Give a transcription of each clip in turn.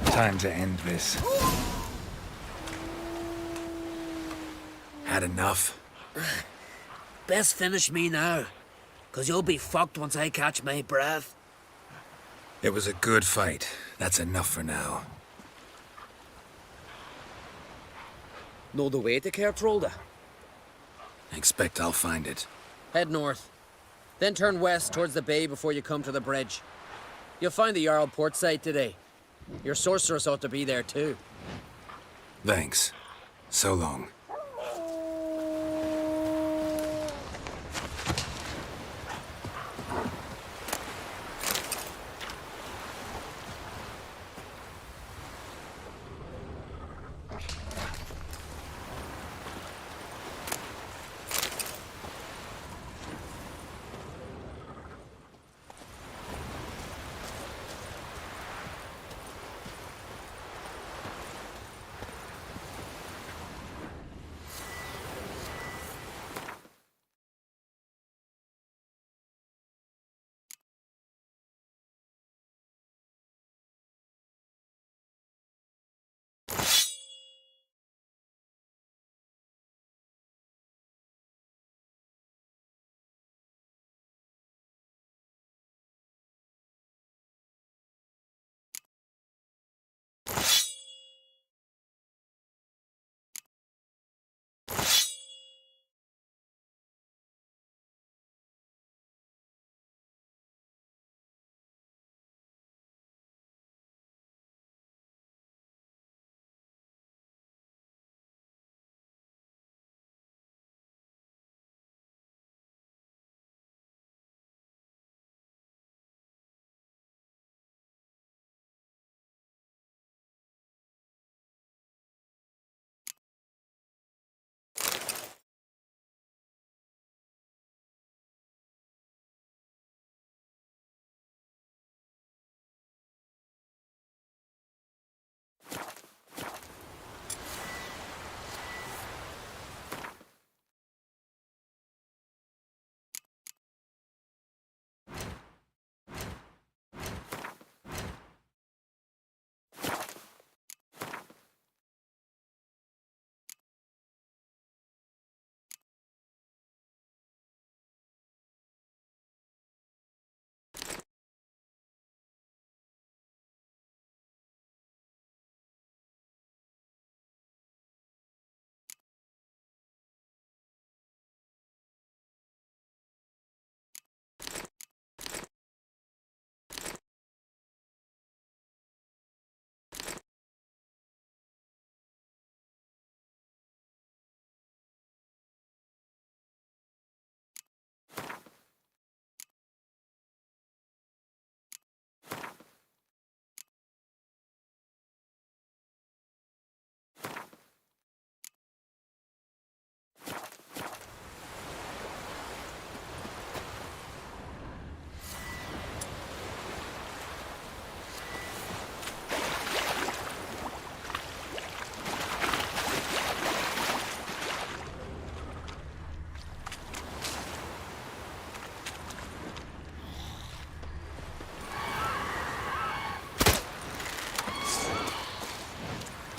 Time to end this. Had enough? Best finish me now, 'cause you'll be fucked once I catch my breath. It was a good fight. That's enough for now. Know the way to Kertrolda? Expect I'll find it. Head north. Then turn west towards the bay before you come to the bridge. You'll find the Jarl port site today. Your sorceress ought to be there too. Thanks. So long.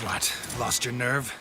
What? Lost your nerve?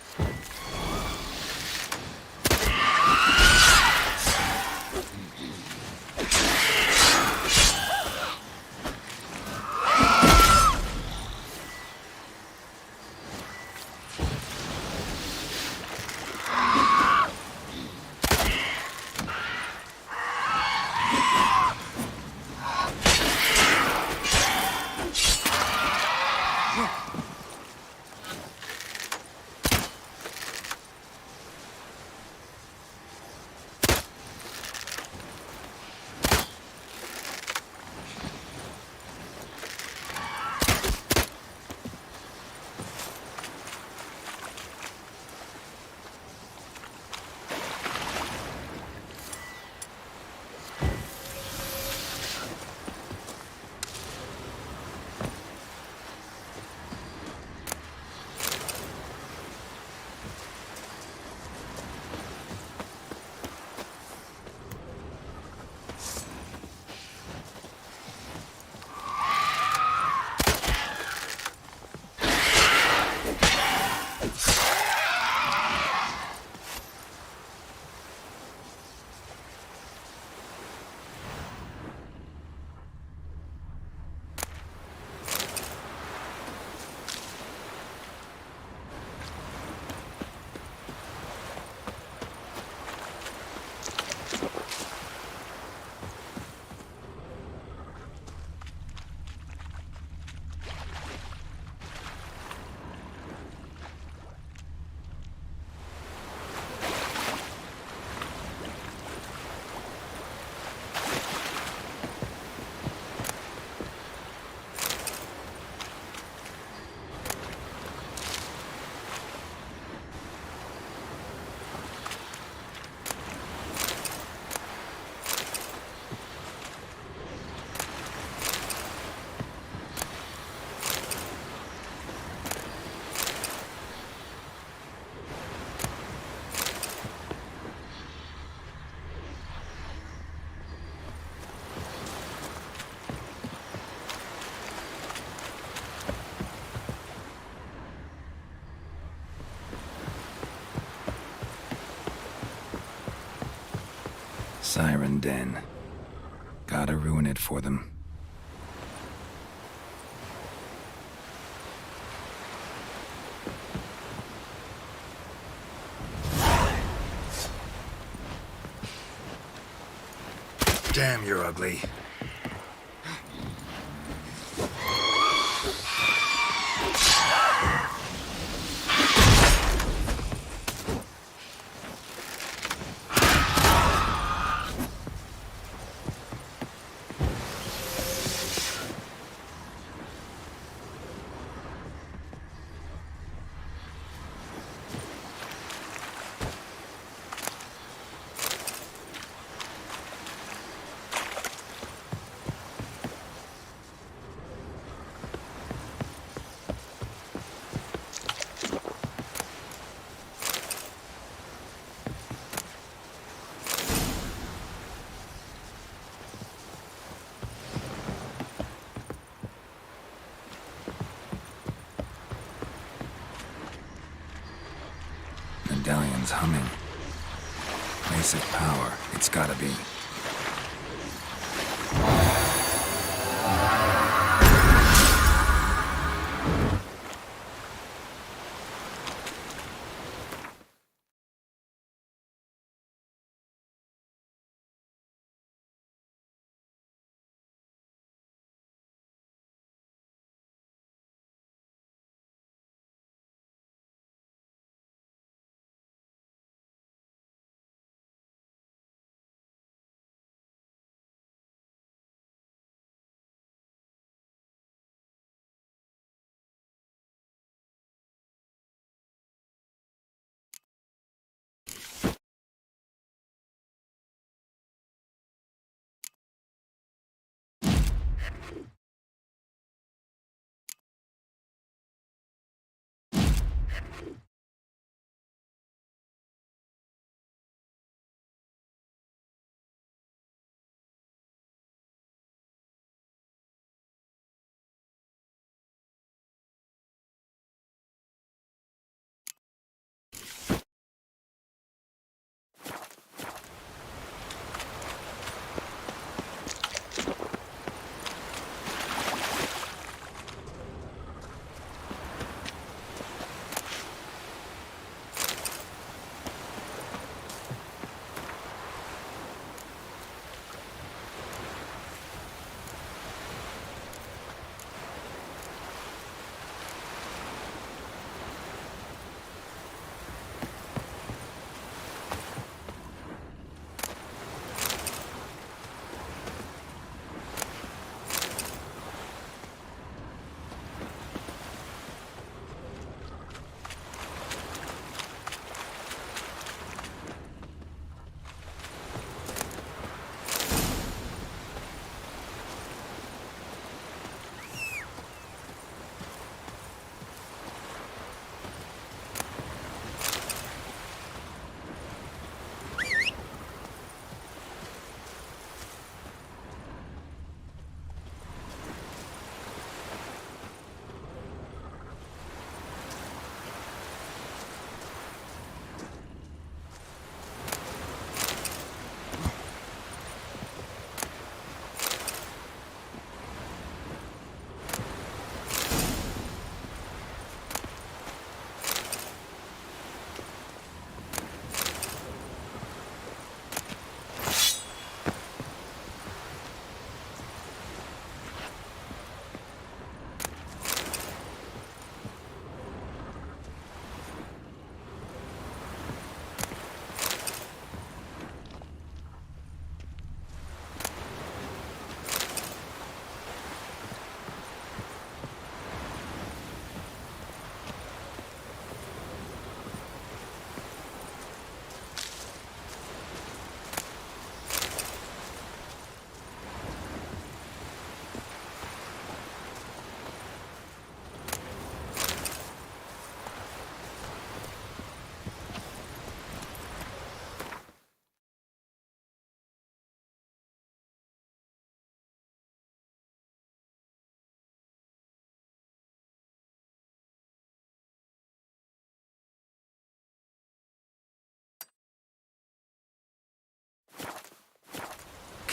Siren Den. Gotta ruin it for them. Damn, you're ugly. Medallion's humming. Basic power, it's gotta be.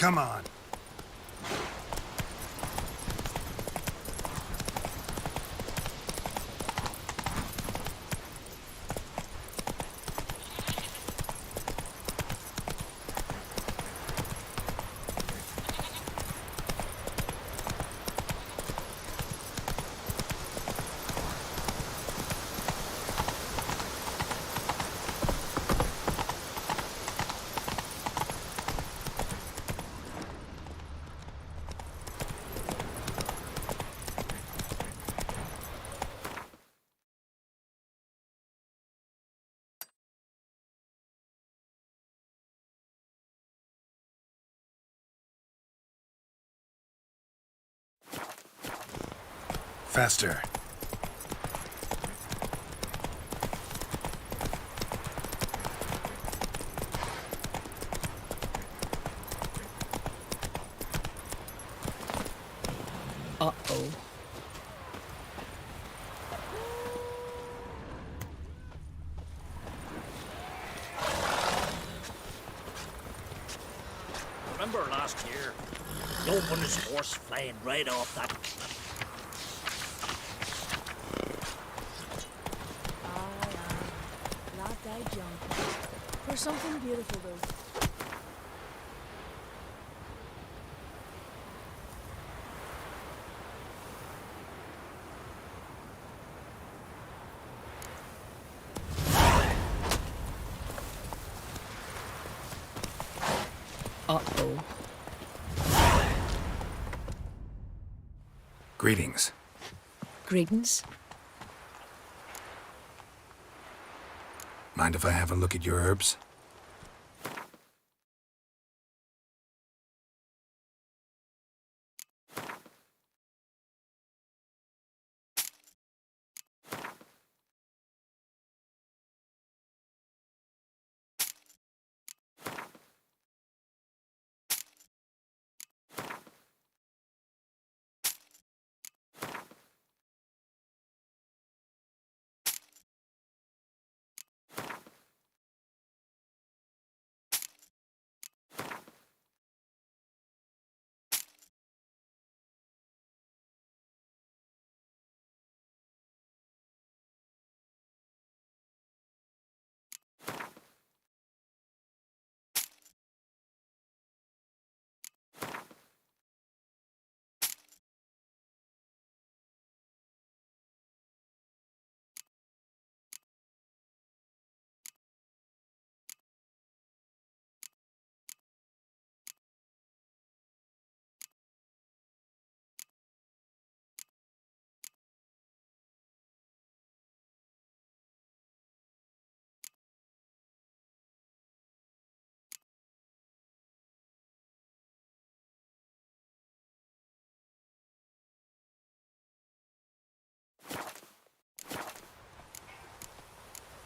Come on. Faster. Uh-oh. Remember last year? The openest horse flying right off that. Not that junk. For something beautiful, though. Uh-oh. Greetings. Greetings. Mind if I have a look at your herbs?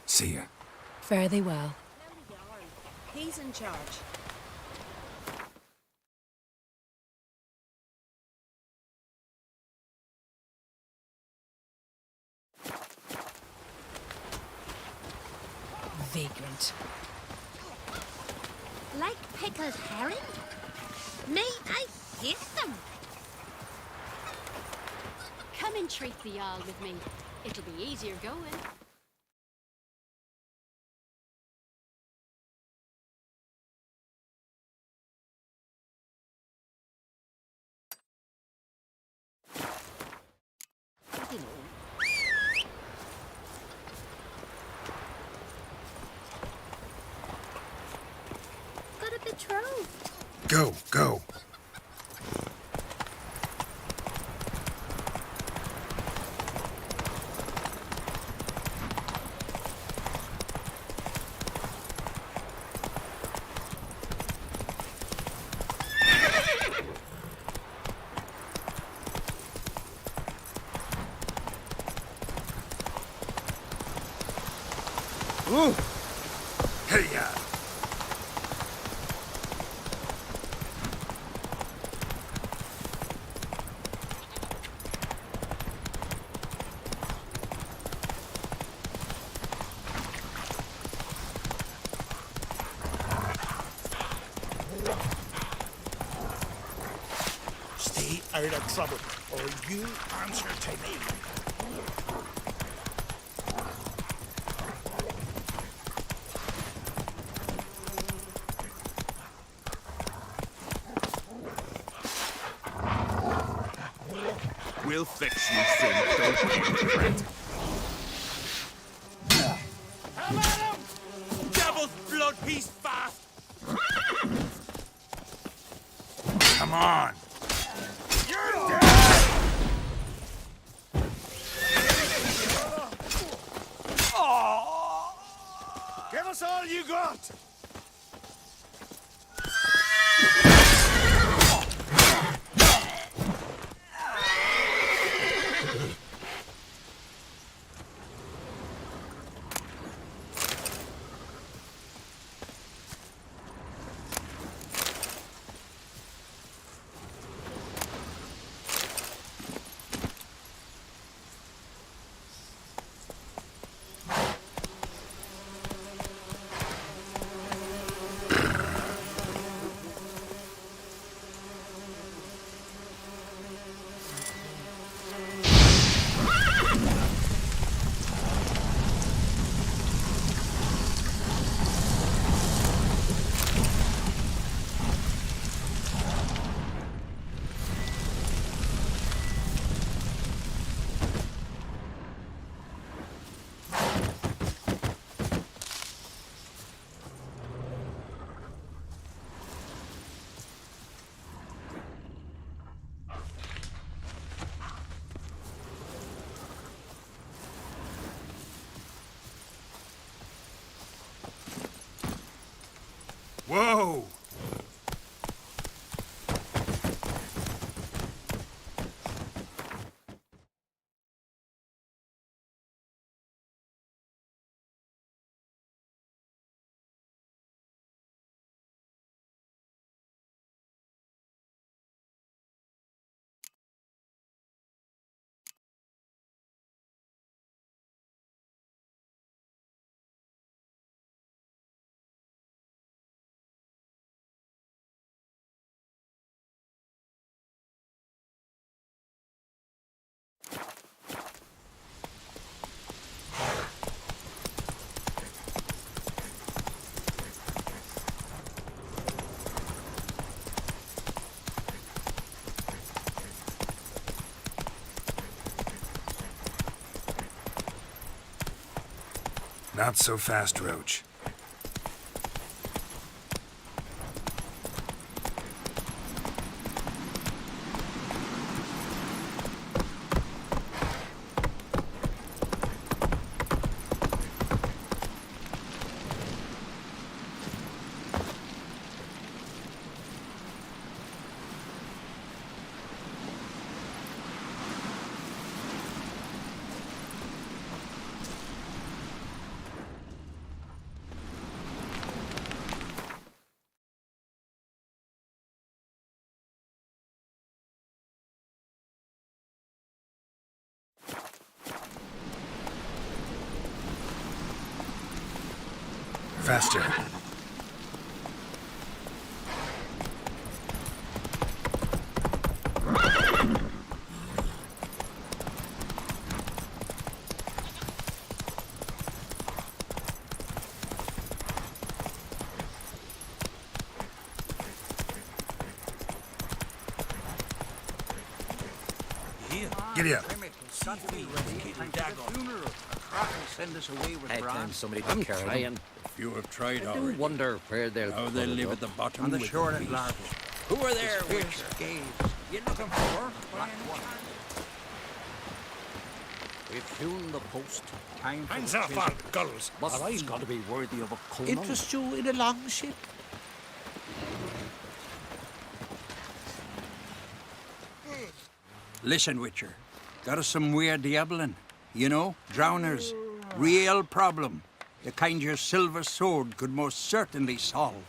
See ya. Fare thee well. He's in charge. Vagrant. Like pickled herring? Me, I hate them. Come and treat the Jarl with me. It'll be easier going. Got a betrothed. Go, go. Ooh. Hey, ya. stay out of trouble, or you answer to me. We'll fix you soon, don't worry. Come at him! Devil's blood, he's fast! Come on. You're dead! Give us all you got! Whoa! Not so fast, Roach. Faster. Giddy up. Hey, time somebody took care of them. If you have tried I already, wonder where they'll how they live at the bottom On the with shore the at beast. large. Who are there, Fierce Witcher? gaze. You looking for work? by any chance? We've hewn the post. Time for Hands the off chisel. our gulls. But he's got to be worthy of a cone. Interest you in a long ship? Listen, Witcher. Got us some weird diabling. You know, drowners. Real problem. The kind your silver sword could most certainly solve.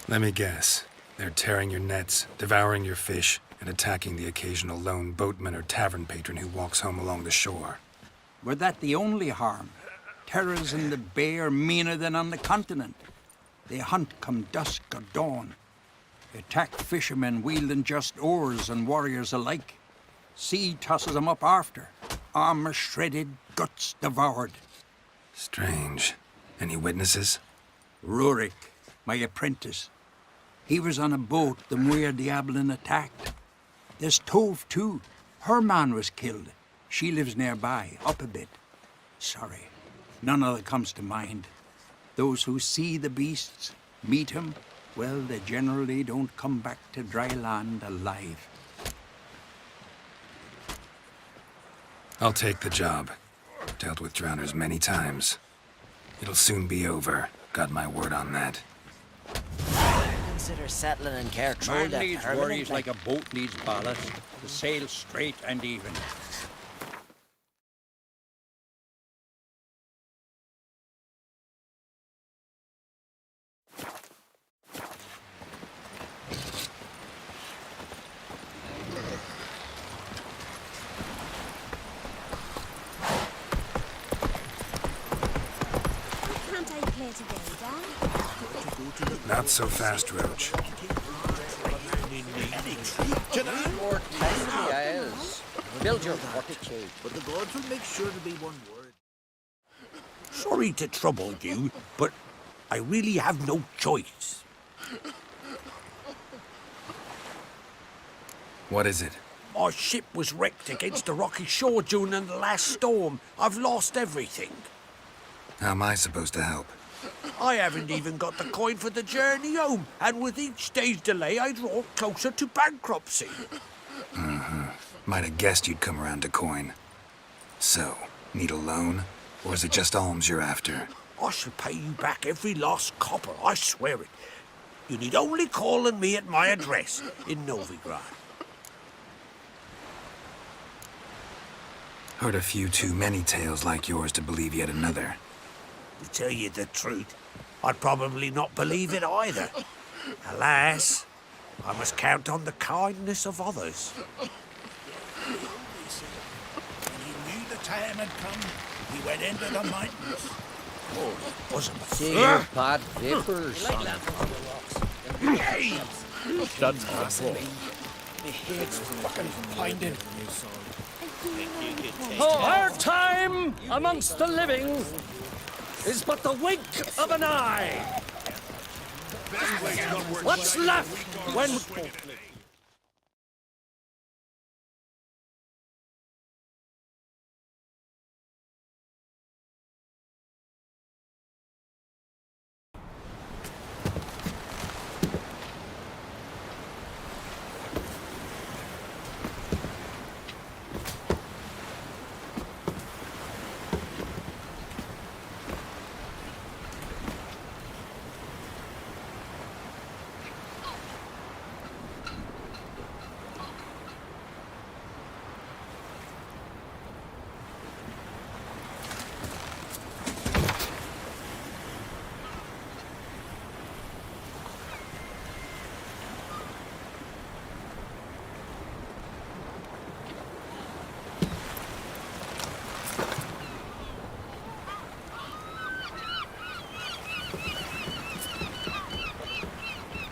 Let me guess. They're tearing your nets, devouring your fish, and attacking the occasional lone boatman or tavern patron who walks home along the shore. Were that the only harm? Terrors in the bay are meaner than on the continent. They hunt come dusk or dawn. Attack fishermen wielding just oars and warriors alike. Sea tosses them up after. Armor shredded, guts devoured. Strange. Any witnesses? Rurik, my apprentice. He was on a boat the Muir Diablin attacked. There's Tove, too. Her man was killed. She lives nearby, up a bit. Sorry, none of that comes to mind. Those who see the beasts, meet him, well, they generally don't come back to dry land alive. I'll take the job. Dealt with drowners many times. It'll soon be over. Got my word on that. Consider settling in Cairtrol Man needs worries like a boat needs ballast. To sail straight and even. Can't I play today, Dad? Not so fast, Roach. More time in the Isles. Build your fortitude. But the gods will make sure to be one word. Sorry to trouble you, but I really have no choice. What is it? My ship was wrecked against the rocky shore during the last storm. I've lost everything. How am I supposed to help? I haven't even got the coin for the journey home, and with each day's delay, I draw closer to bankruptcy. Might have guessed you'd come around to coin. So, need a loan? Or is it just alms you're after? I shall pay you back every last copper, I swear it. You need only call on me at my address in Novigrad. Heard a few too many tales like yours to believe yet another. To tell you the truth, I'd probably not believe it either. Alas, I must count on the kindness of others. When he knew the time had come, he went into the mountains. Oh, it wasn't a See your bad vapors, son. Hey! That's possible. It's fucking blinded. Our time amongst the living is but the wink of an eye. What's left when...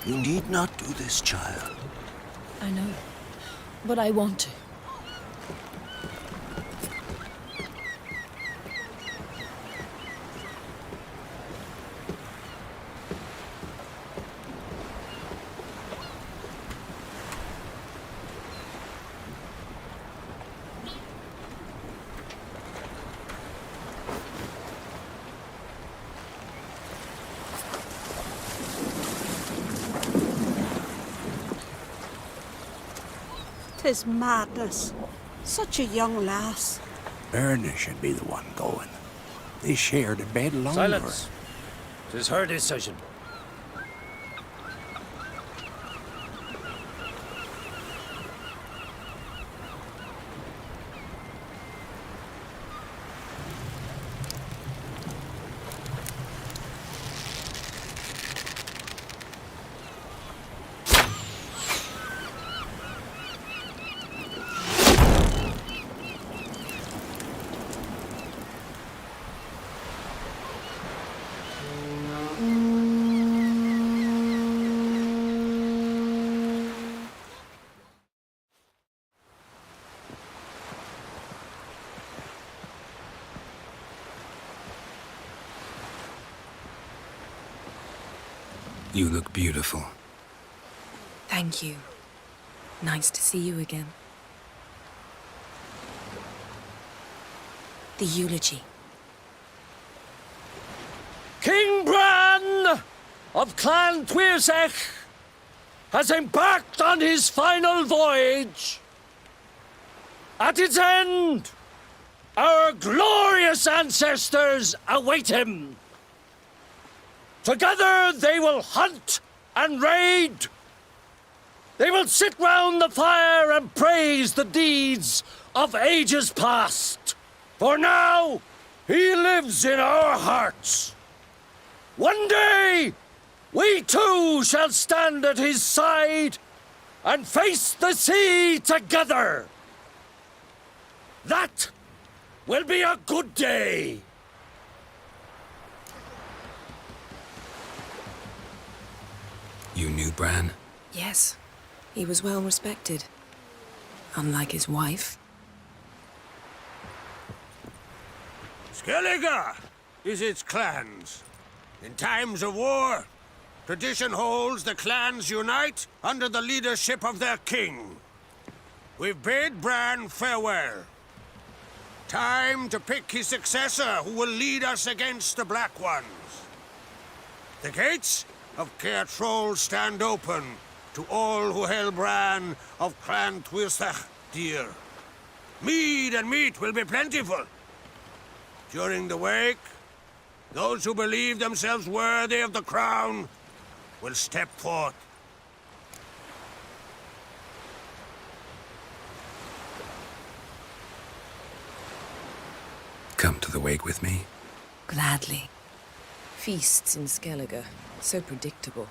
You need not do this, child. I know, but I want to. Tis madness. Such a young lass. Erna should be the one going. They shared a bed longer. Silence. 'Tis her decision. You look beautiful. Thank you. Nice to see you again. The eulogy. King Bran of Clan Tuirsech has embarked on his final voyage. At its end, our glorious ancestors await him. Together they will hunt and raid. They will sit round the fire and praise the deeds of ages past. For now, he lives in our hearts. One day, we too shall stand at his side and face the sea together. That will be a good day. You knew Bran? Yes, he was well respected. Unlike his wife. Skellige is its clans. In times of war, tradition holds the clans unite under the leadership of their king. We've bid Bran farewell. Time to pick his successor who will lead us against the Black Ones. The gates of Caer Troll stand open to all who held Bran of Clan Tuirsech dear. Mead and meat will be plentiful. During the wake, those who believe themselves worthy of the crown will step forth. Come to the wake with me? Gladly. Feasts in Skellige, so predictable.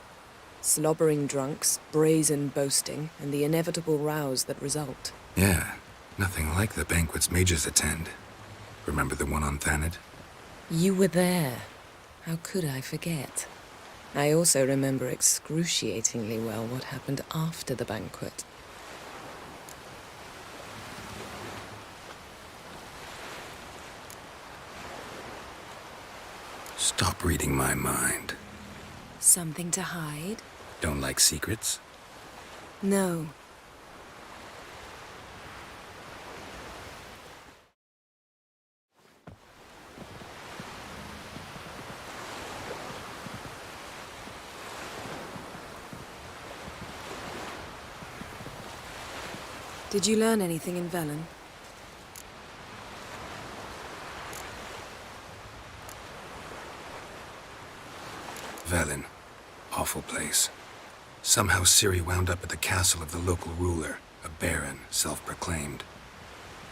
Slobbering drunks, brazen boasting, and the inevitable rows that result. Yeah, nothing like the banquets mages attend. Remember the one on Thanedd? You were there. How could I forget? I also remember excruciatingly well what happened after the banquet. Stop reading my mind. Something to hide? Don't like secrets? No. Did you learn anything in Velen? Velen. Awful place. Somehow Ciri wound up at the castle of the local ruler, a baron, self-proclaimed.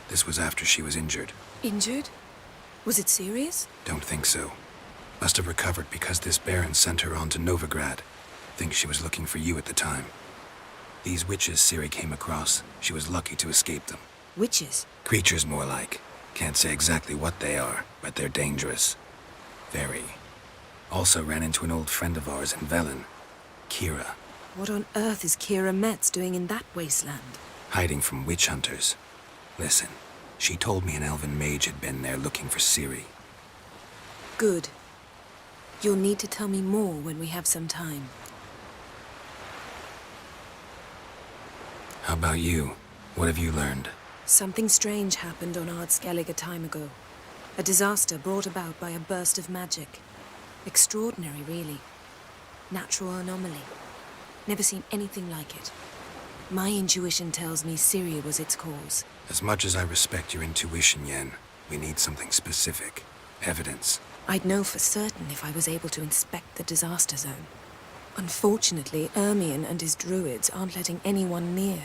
This was after she was injured. Injured? Was it serious? Don't think so. Must have recovered because this baron sent her on to Novigrad. Think she was looking for you at the time. These witches Ciri came across, she was lucky to escape them. Witches? Creatures more like. Can't say exactly what they are, but they're dangerous. Very. Also ran into an old friend of ours in Velen, Kira. What on earth is Kira Metz doing in that wasteland? Hiding from witch hunters. Listen, she told me an elven mage had been there looking for Ciri. Good. You'll need to tell me more when we have some time. How about you? What have you learned? Something strange happened on Ard Skellige a time ago. A disaster brought about by a burst of magic. Extraordinary, really. Natural anomaly. Never seen anything like it. My intuition tells me Ciri was its cause. As much as I respect your intuition, Yen, we need something specific. Evidence. I'd know for certain if I was able to inspect the disaster zone. Unfortunately, Ermion and his druids aren't letting anyone near.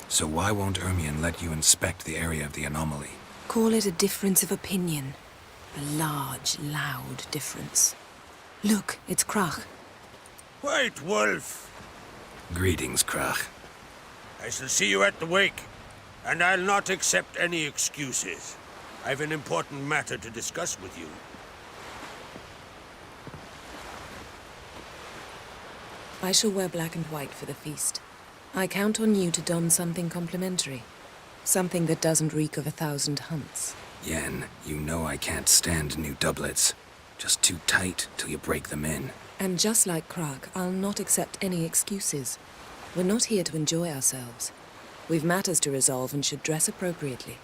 So why won't Ermion let you inspect the area of the anomaly? Call it a difference of opinion. A large, loud difference. Look, it's Krach. White Wolf. Greetings, Krach. I shall see you at the wake, and I'll not accept any excuses. I've an important matter to discuss with you. I shall wear black and white for the feast. I count on you to don something complimentary. Something that doesn't reek of 1,000 hunts. Yen, you know I can't stand new doublets. Just too tight till you break them in. And just like Krak, I'll not accept any excuses. We're not here to enjoy ourselves. We've matters to resolve and should dress appropriately.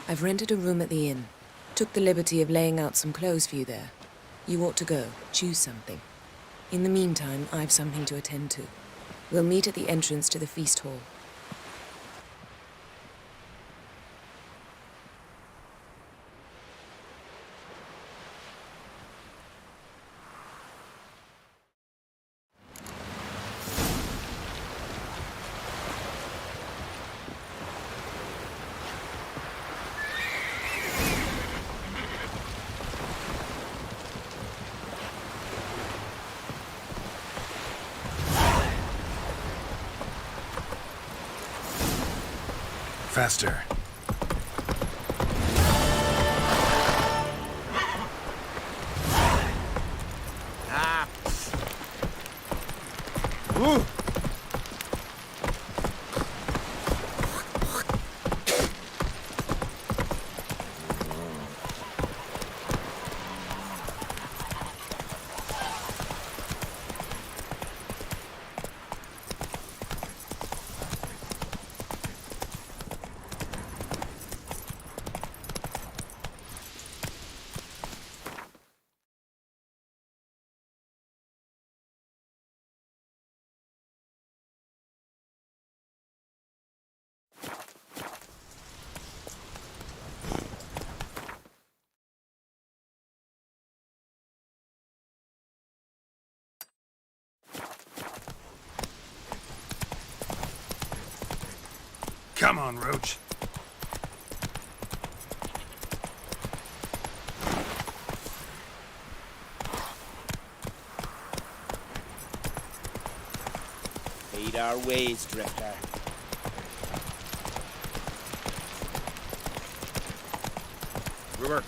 I've rented a room at the inn. Took the liberty of laying out some clothes for you there. You ought to go. Choose something. In the meantime, I've something to attend to. We'll meet at the entrance to the feast hall. Faster. Come on, Roach. Lead our ways, Drifter. River,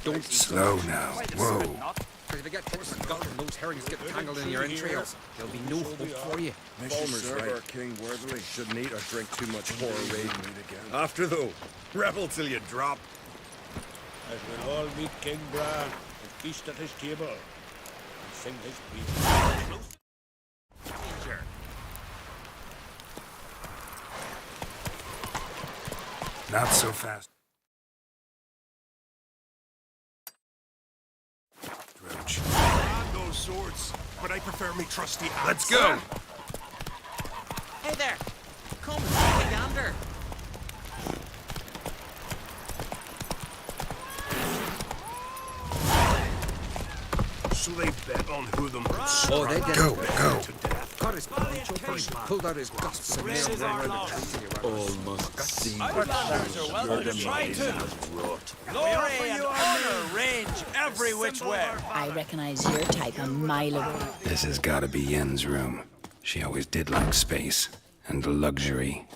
Don't slow now. Whoa. If you get close to God and those herrings get tangled in your entrails, there'll be no hope for you. Bulmer's right. King worthily. Shouldn't eat or drink too much horror raid. After though, rebel till you drop. As we'll all meet King Bran and feast at his table and sing his peace. Not so fast. Roach. Those swords, but I prefer me trusty axe. Let's go! Hey there! Come, take a gander. So they bet on who them would Oh, they did. Go, go. Got his poncho first, pulled out his gusts and nailed one around the tree. Almost seems Glory and honor range every which way. I recognize your type a mile away. This has gotta be Yen's room. She always did like space and luxury.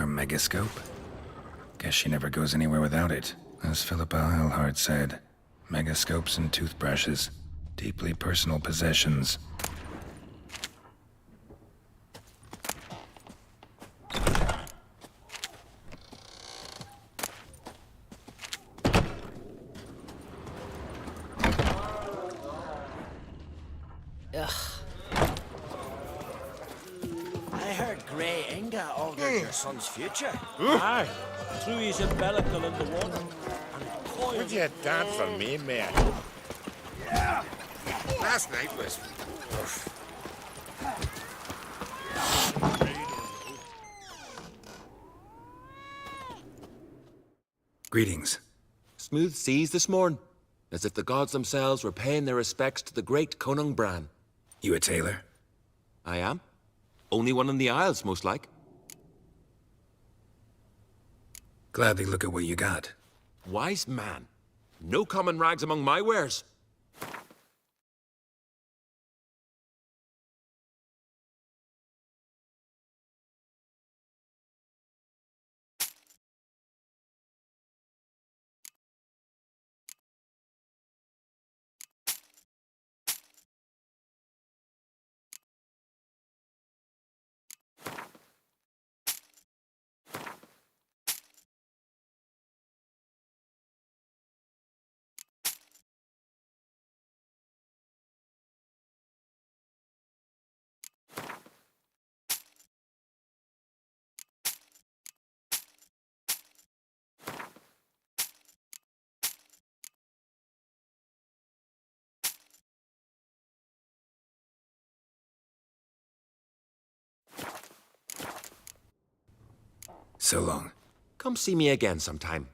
Her megascope? Guess she never goes anywhere without it. As Philippa Eilhart said, megascopes and toothbrushes, deeply personal possessions. I heard Grey Inga altered your son's future. Aye, threw his umbilical in the water. What'd you done for me, mate? Last night was... Greetings. Smooth seas this morn, as if the gods themselves were paying their respects to the great Conung Bran. You a tailor? I am. Only one in the Isles, most like. Gladly look at what you got. Wise man. No common rags among my wares. So long. Come see me again sometime.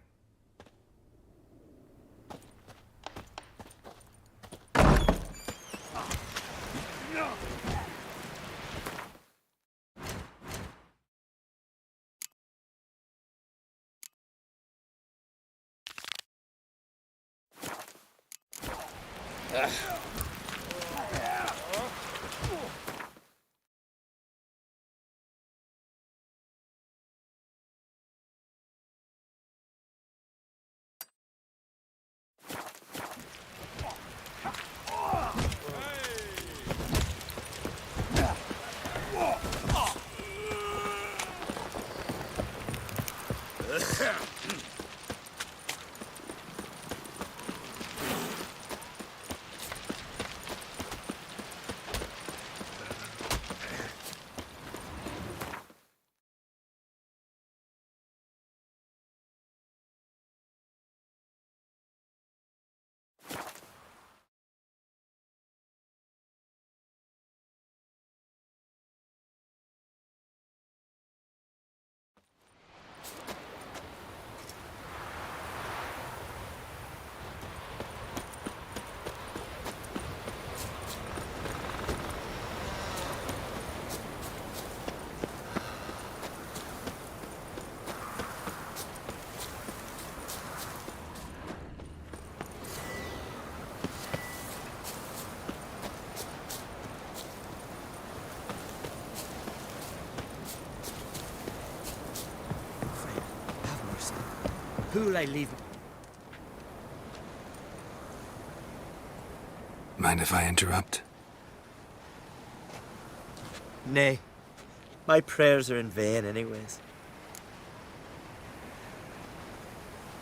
Who'll I leave? Mind if I interrupt? Nay. My prayers are in vain anyways.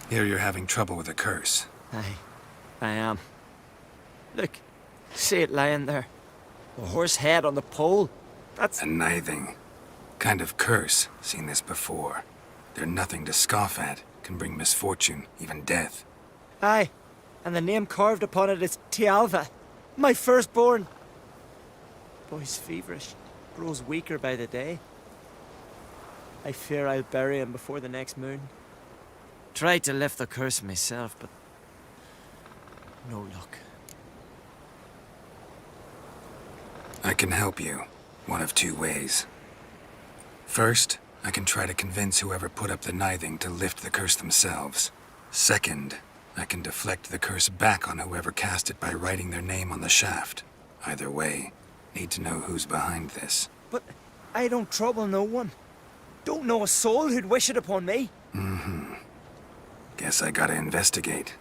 Here you're having trouble with a curse. Aye, I am. Look, see it lying there. A horse head on the pole. That's... A nithing. Kind of curse. Seen this before. They're nothing to scoff at. Can bring misfortune, even death. Aye, and the name carved upon it is Tialva, my firstborn. Boy's feverish, grows weaker by the day. I fear I'll bury him before the next moon. Tried to lift the curse myself, but no luck. I can help you, one of two ways. First, I can try to convince whoever put up the nithing to lift the curse themselves. Second, I can deflect the curse back on whoever cast it by writing their name on the shaft. Either way, need to know who's behind this. But I don't trouble no one. Don't know a soul who'd wish it upon me. Guess I gotta investigate.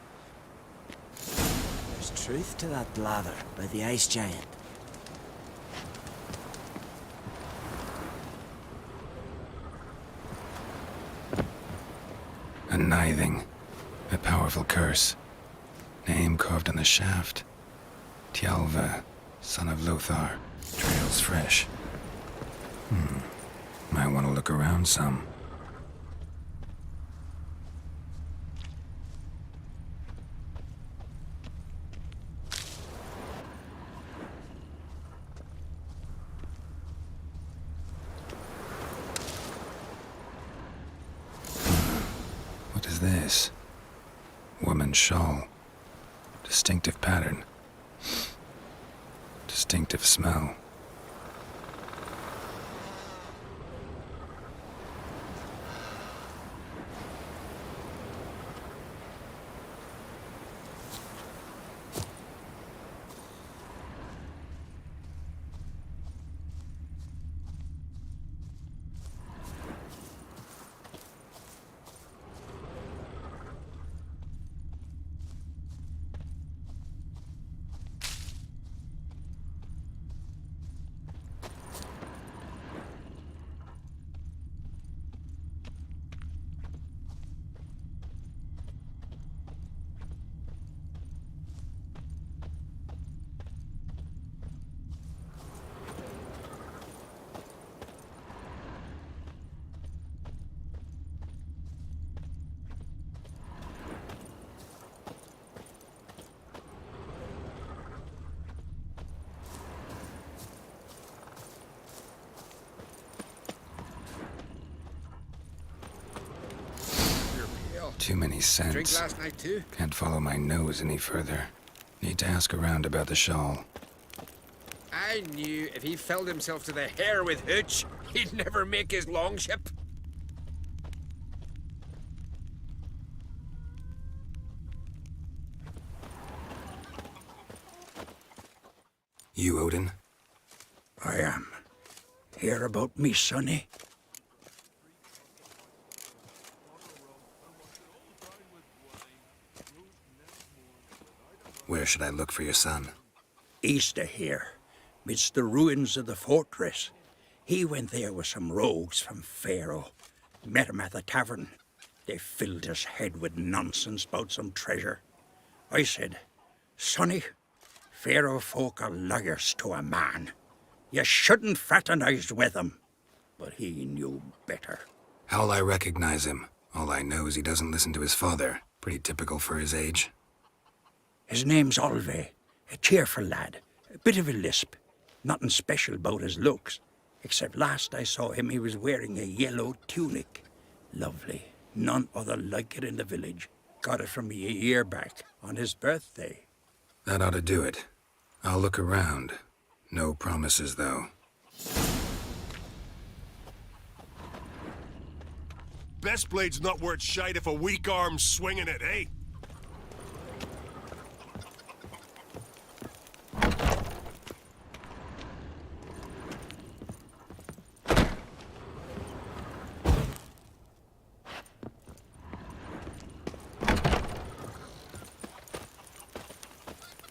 There's truth to that blather by the ice giant. A nithing. A powerful curse. Name carved on the shaft. Tjalva, son of Lothar. Trails fresh. Might want to look around some. What is this? Woman's shawl. Distinctive pattern. Distinctive smell. Too many scents. Drink last night too? Can't follow my nose any further. Need to ask around about the shawl. I knew if he filled himself to the hair with hooch, he'd never make his longship. You, Odin? I am. Hear about me, sonny? Where should I look for your son? East of here, midst the ruins of the fortress. He went there with some rogues from Pharaoh. Met him at the tavern. They filled his head with nonsense about some treasure. I said, sonny, Pharaoh folk are liars to a man. You shouldn't fraternize with them. But he knew better. How'll I recognize him? All I know is he doesn't listen to his father. Pretty typical for his age. His name's Olve, a cheerful lad, a bit of a lisp. Nothing special about his looks, except last I saw him he was wearing a yellow tunic. Lovely, none other like it in the village. Got it from me a year back, on his birthday. That ought to do it. I'll look around. No promises, though. Best blade's not worth shite if a weak arm's swinging it, eh?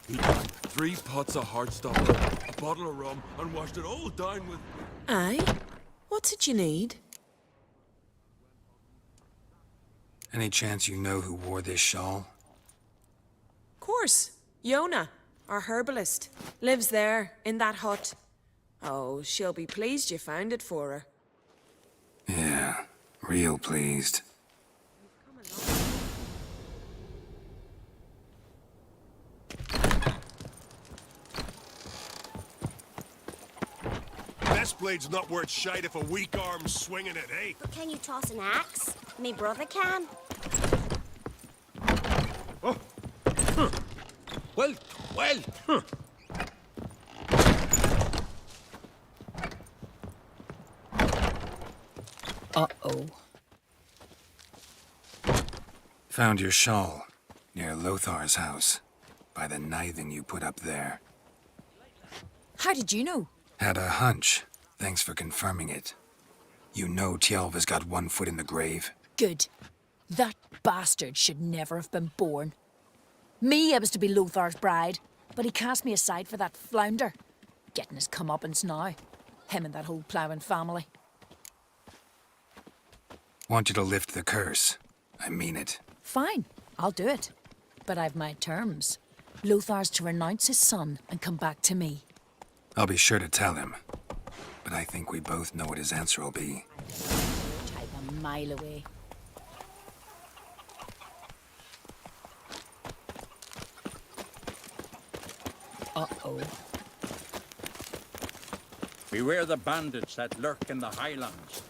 He drank 3 pots of Heartstopper, a bottle of rum, and washed it all down with... Aye? What's it you need? Any chance you know who wore this shawl? Course. Yona, our herbalist. Lives there, in that hut. Oh, she'll be pleased you found it for her. Yeah, real pleased. Best blade's not worth shite if a weak arm's swinging it, eh? But can you toss an axe? Me brother can. Oh. Huh. Well. Huh. Uh-oh. Found your shawl, near Lothar's house, by the nithing you put up there. How did you know? Had a hunch. Thanks for confirming it. You know Tjalva's got one foot in the grave? Good. That bastard should never have been born. Me, I was to be Lothar's bride, but he cast me aside for that flounder. Getting his comeuppance now. Him and that whole ploughing family. Want you to lift the curse. I mean it. Fine, I'll do it. But I've my terms. Lothar's to renounce his son and come back to me. I'll be sure to tell him. But I think we both know what his answer will be. Type a mile away. Uh-oh. Beware the bandits that lurk in the highlands.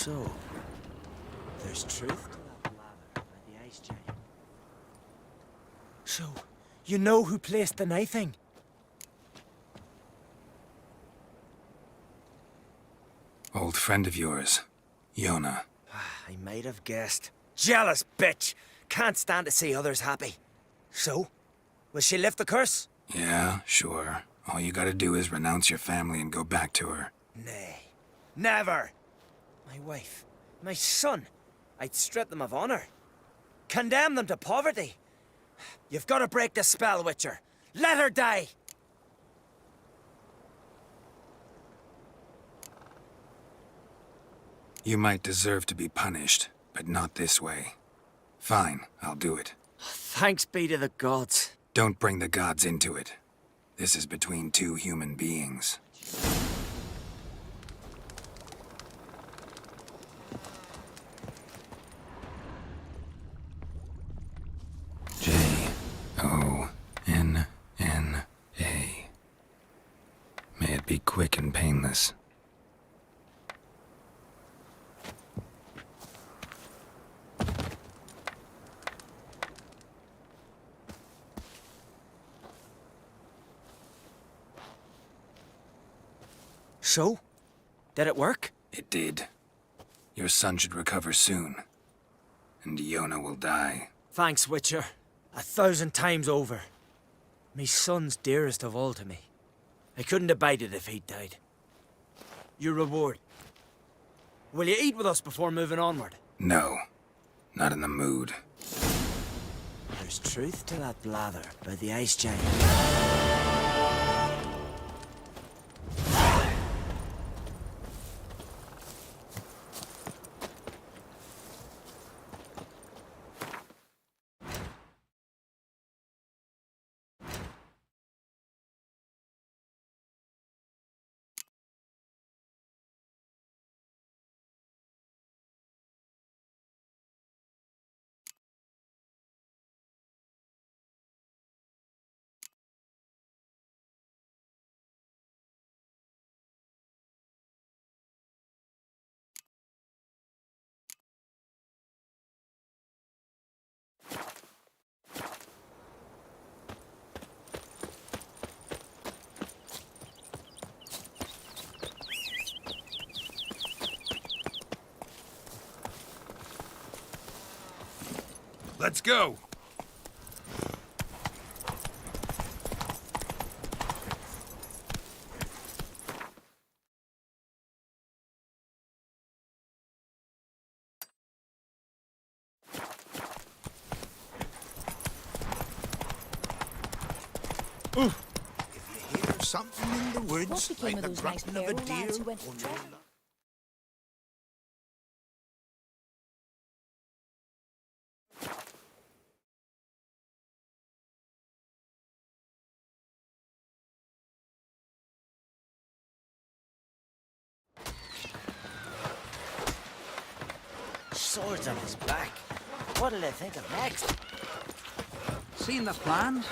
So, there's truth to that lather by the ice giant. So, you know who placed the knifing? Old friend of yours, Yona. I might have guessed. Jealous bitch! Can't stand to see others happy. So, will she lift the curse? Yeah, sure. All you gotta do is renounce your family and go back to her. Nay, never! My wife, my son, I'd strip them of honor. Condemn them to poverty. You've got to break the spell, Witcher. Let her die! You might deserve to be punished, but not this way. Fine, I'll do it. Thanks be to the gods. Don't bring the gods into it. This is between two human beings. J-O-N-N-A. May it be quick and painless. So? Did it work? It did. Your son should recover soon. And Yona will die. Thanks, Witcher. 1,000 times over. Me son's dearest of all to me. I couldn't abide it if he'd died. Your reward. Will you eat with us before moving onward? No. Not in the mood. There's truth to that blather by the ice giant. Let's go! If you hear something in the woods, What became like of the those nice grunting of a barrel deer, lads who went or to travel? Swords on his back. What'll they think of next? Seen the plans?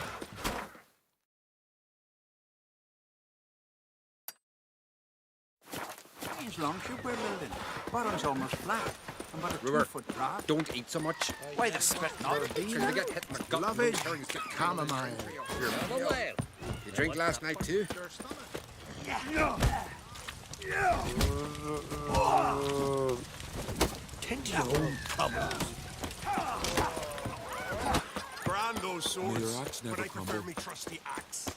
These longship we're building. Bottom's almost flat. And about a 2-foot drop. Don't eat so much. Why the spit not? You're get hit in the gut. beloved chamomile. You drink last night too? Tend to your own problems. Brand those swords, May your axe never but I prefer crumble. me trusty axe.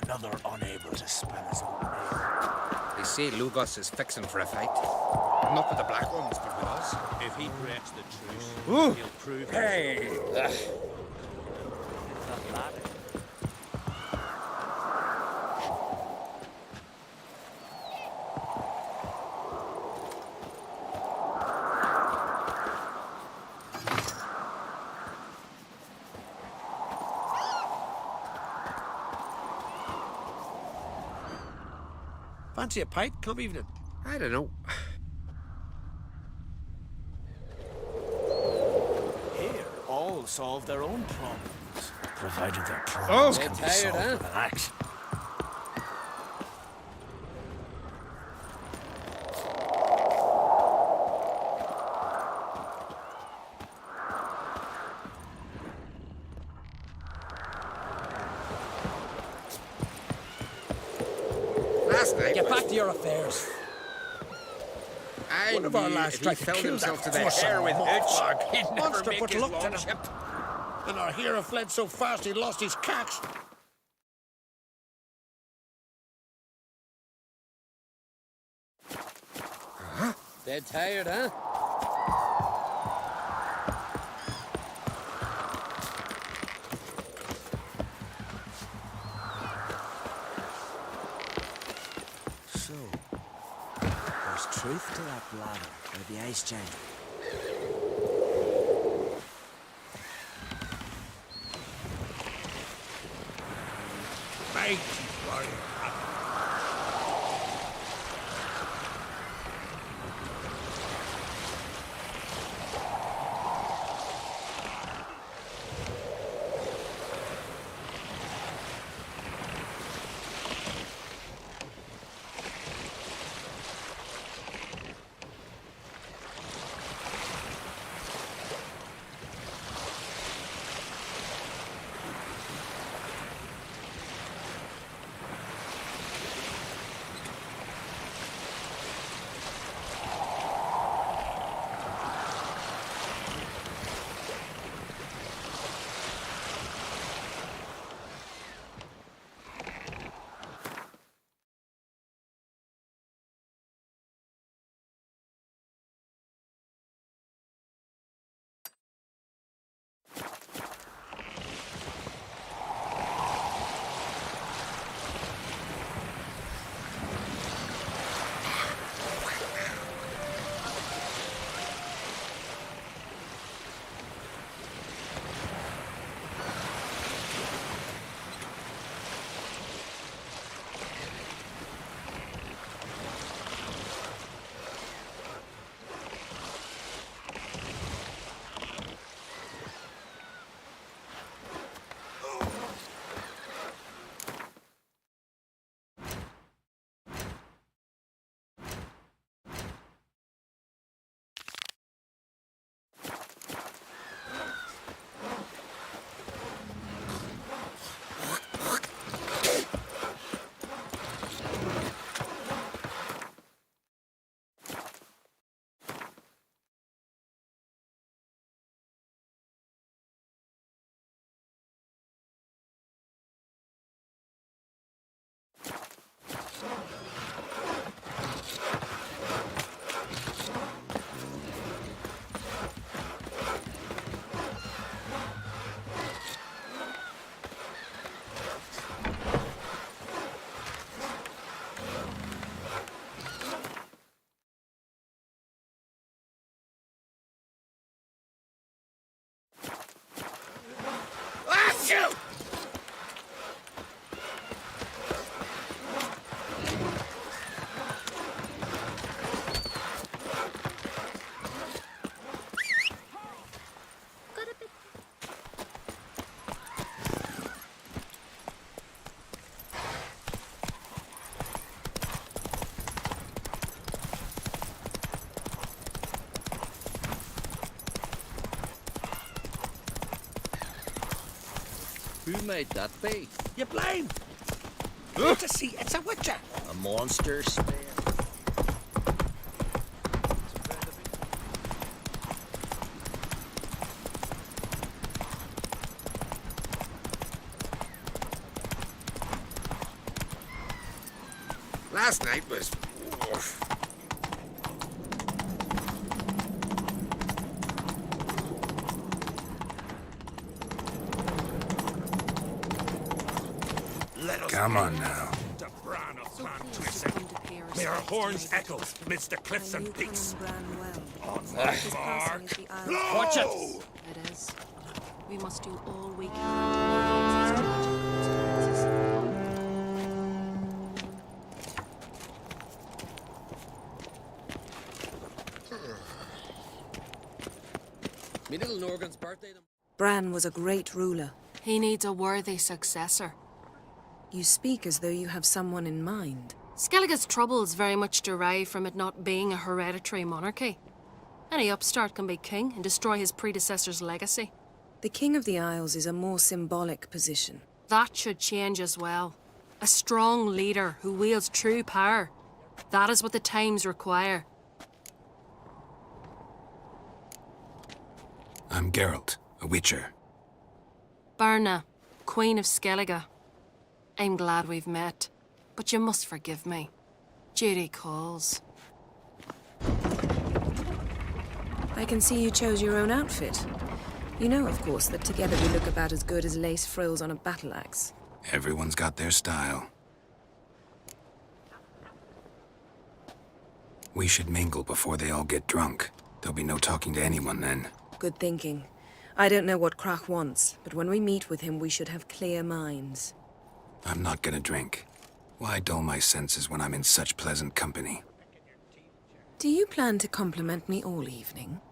Another unable to spell his own name. They say Lugos is fixing for a fight. Not with the Black Ones, but with us. If he breaks the truce, he'll prove it. Hey! Fancy a pint? Come evening. I don't know. Here, all solve their own problems, provided their Oh, problems can be tired, solved huh? with an axe. Last night Get was- back to your affairs. I One of our knew lads if he tried to felled kill himself that to the fussing hair with mothbug. itch, he'd never Monster make put his luck to him. lordship. And our hero fled so fast he lost his cax. Dead tired, huh? So, there's truth to that bladder by the ice giant. Mighty warrior. Who might that be? You blind? Look to see, it's a witcher. A monster slayer. Last night was... Come on now. May our horns echo midst the cliffs and peaks. Mark! Watch it! It is. We must do all we can. Me little Norgan's birthday. Bran was a great ruler. He needs a worthy successor. You speak as though you have someone in mind. Skellige's troubles very much derive from it not being a hereditary monarchy. Any upstart can be king and destroy his predecessor's legacy. The King of the Isles is a more symbolic position. That should change as well. A strong leader who wields true power. That is what the times require. I'm Geralt, a witcher. Berna, Queen of Skellige. I'm glad we've met, but you must forgive me. Duty calls. I can see you chose your own outfit. You know, of course, that together we look about as good as lace frills on a battle axe. Everyone's got their style. We should mingle before they all get drunk. There'll be no talking to anyone then. Good thinking. I don't know what Krach wants, but when we meet with him, we should have clear minds. I'm not gonna drink. Why dull my senses when I'm in such pleasant company? Do you plan to compliment me all evening?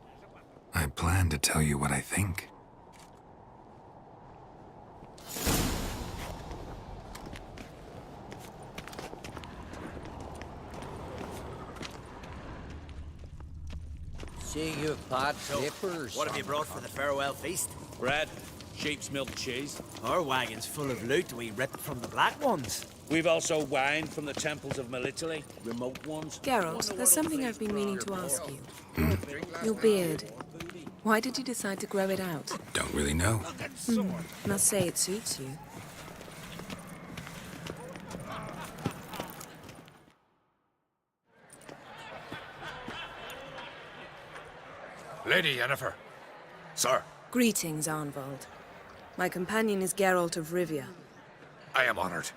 I plan to tell you what I think. Seeing you have bad papers. What have you brought for the farewell feast? Bread, sheep's milk cheese. Our wagon's full of loot we ripped from the Black Ones. We've also wine from the temples of Melitele, remote ones. Geralt, there's something I've been meaning to ask you. Your beard. Why did you decide to grow it out? Don't really know. Must say it suits you. Lady Yennefer. Sir. Greetings, Arnvald. My companion is Geralt of Rivia. I am honored.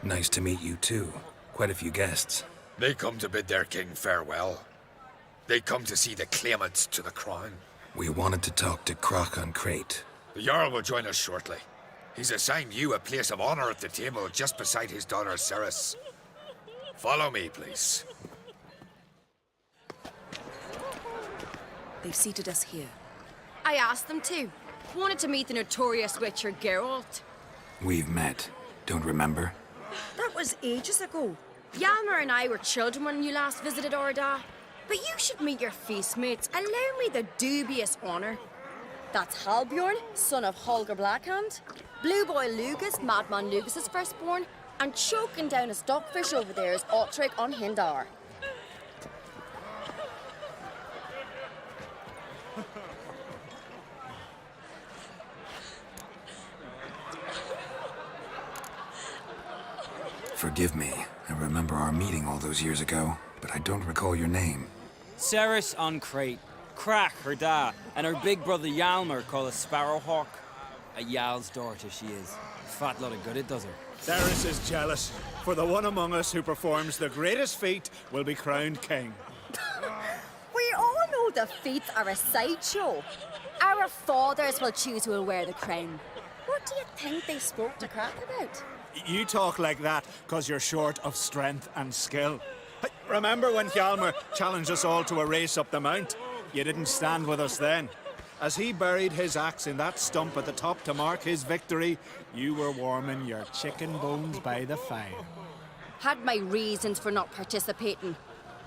Nice to meet you too. Quite a few guests. They come to bid their king farewell. They come to see the claimants to the crown. We wanted to talk to Krach on Crate. The Jarl will join us shortly. He's assigned you a place of honor at the table just beside his daughter Ceres. Follow me, please. They've seated us here. I asked them to. Wanted to meet the notorious witcher Geralt. We've met. Don't remember? That was ages ago. Hjalmar and I were children when you last visited Orda. But you should meet your feast mates. Allow me the dubious honor. That's Halbjorn, son of Holger Blackhand. Blue Boy Lugas, Madman Lugas's firstborn. And choking down a stockfish over there is Otrek on Hindar. Forgive me. I remember our meeting all those years ago, but I don't recall your name. Ceres on Crate, Krach her da, and her big brother Hjalmar called a Sparrowhawk. A Jarl's daughter she is. Fat lot of good it does her. Ceres is jealous, for the one among us who performs the greatest feat will be crowned king. We all know the feats are a sideshow. Our fathers will choose who will wear the crown. What do you think they spoke to Krach about? You talk like that because you're short of strength and skill. Remember when Hjalmar challenged us all to a race up the mount? You didn't stand with us then. As he buried his axe in that stump at the top to mark his victory, you were warming your chicken bones by the fire. Had my reasons for not participating,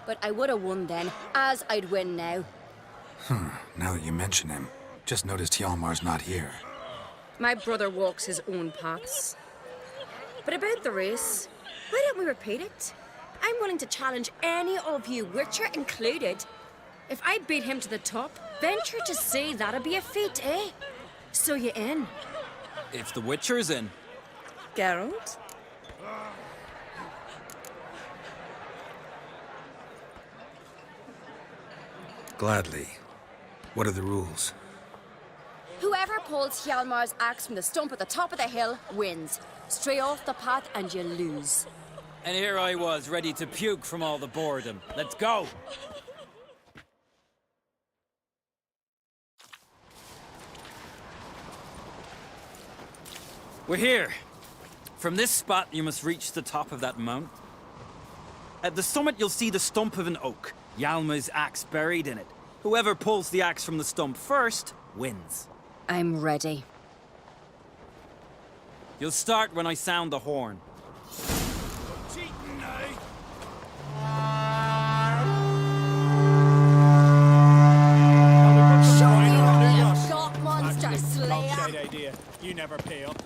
but I would have won then, as I'd win now. Now that you mention him, just noticed Hjalmar's not here. My brother walks his own paths. But about the race, why don't we repeat it? I'm willing to challenge any of you, Witcher included. If I beat him to the top, venture to say that'd be a feat, eh? So you in? If the Witcher's in. Geralt? Gladly. What are the rules? Whoever pulls Hjalmar's axe from the stump at the top of the hill wins. Stray off the path and you lose. And here I was, ready to puke from all the boredom. Let's go! We're here. From this spot, you must reach the top of that mount. At the summit, you'll see the stump of an oak. Hjalmar's axe buried in it. Whoever pulls the axe from the stump first wins. I'm ready. You'll start when I sound the horn. Show me what you've got, monster slayer! Outside idea. You never pay up.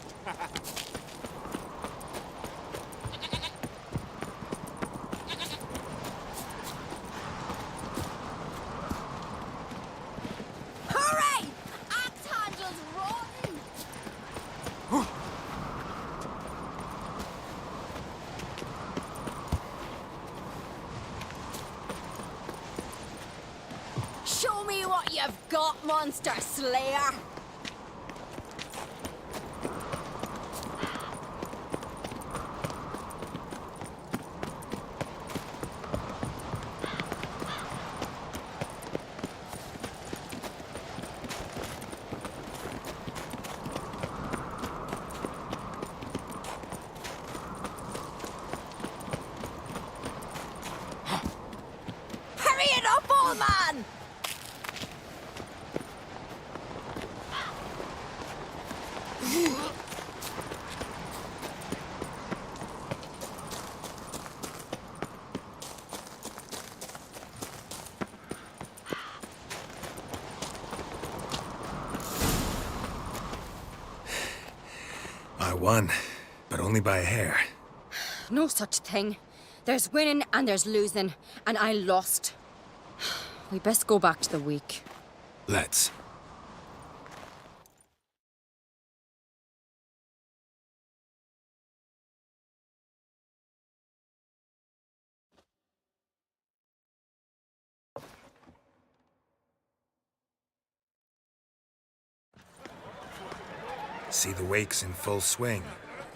Hooray! Axe handles rotten! Show me what you've got, monster slayer! Hurry it up, old man! I won, but only by a hair. No such thing. There's winning and there's losing, and I lost. We best go back to the week. Let's. See the wakes in full swing.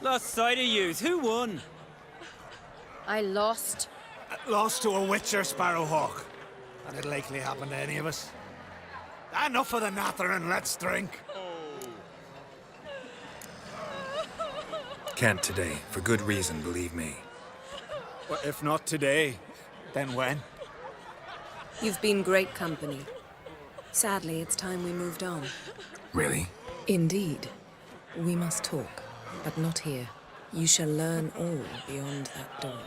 Lost sight of yous. Who won? I lost. Lost to a Witcher, Sparrowhawk. That'd likely happen to any of us. Enough of the natter and let's drink. Can't today, for good reason, believe me. Well, if not today, then when? You've been great company. Sadly, it's time we moved on. Really? Indeed. We must talk, but not here. You shall learn all beyond that door.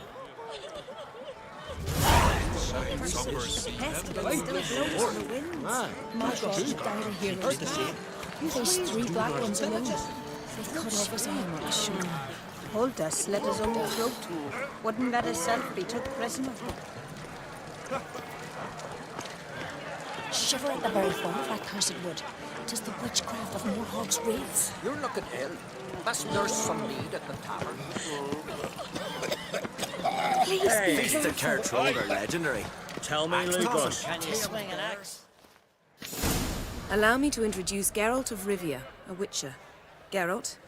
There's 3 black ones alone. They've cut off his arm on his shoulder. Hold us, let us own throat. Wouldn't that herself be took prisoner? Shiver at the very thought of that cursed wood. 'Tis the witchcraft of Moorhog's wraiths. You're looking ill. Must nurse some mead at the tavern. Please be Feast of Tertrold are legendary. Tell me, Lugos. Can you swing an axe? Allow me to introduce Geralt of Rivia, a witcher. Geralt,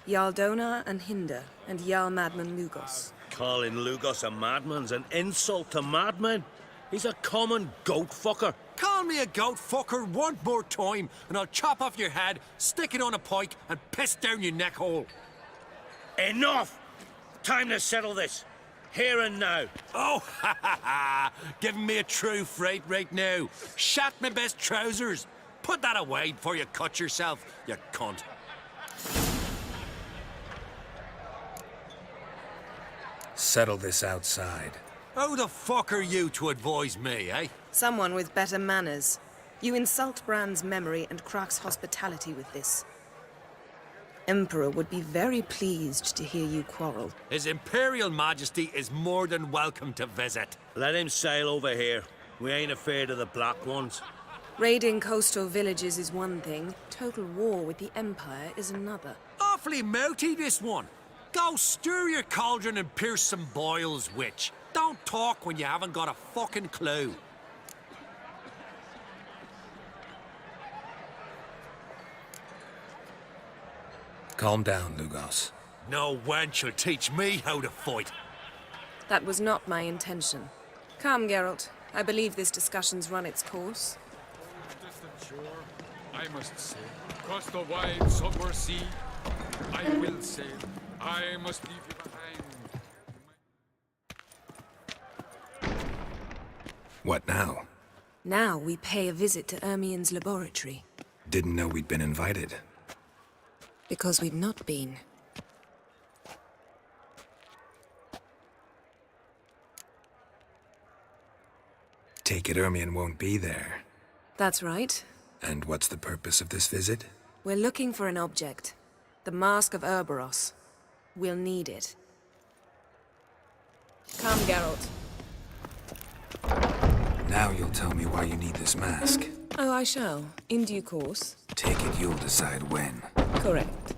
Jarl Donar and Hinder, and Jarl Madman Lugos. Calling Lugos a madman's an insult to madmen. He's a common goat fucker. Call me a goat fucker one more time, and I'll chop off your head, stick it on a pike, and piss down your neck hole. Enough! Time to settle this. Here and now. Oh, ha ha ha! Giving me a true fright right now. Shat my best trousers. Put that away before you cut yourself, you cunt. Settle this outside. Who the fuck are you to advise me, eh? Someone with better manners. You insult Bran's memory and Krak's hospitality with this. Emperor would be very pleased to hear you quarrel. His Imperial Majesty is more than welcome to visit. Let him sail over here. We ain't afraid of the Black Ones. Raiding coastal villages is one thing. Total war with the Empire is another. Awfully mouty, this one. Go stir your cauldron and pierce some boils, witch. Don't talk when you haven't got a fucking clue. Calm down, Lugos. No wench will teach me how to fight. That was not my intention. Come, Geralt. I believe this discussion's run its course. Distant shore, I must sail. Across the wide summer sea, I will sail. I must leave you behind. What now? Now we pay a visit to Ermien's laboratory. Didn't know we'd been invited. Because we've not been. Take it Ermien won't be there. That's right. And what's the purpose of this visit? We're looking for an object. The Mask of Ouroboros. We'll need it. Come, Geralt. Now you'll tell me why you need this mask. Oh, I shall. In due course. Take it you'll decide when. Correct.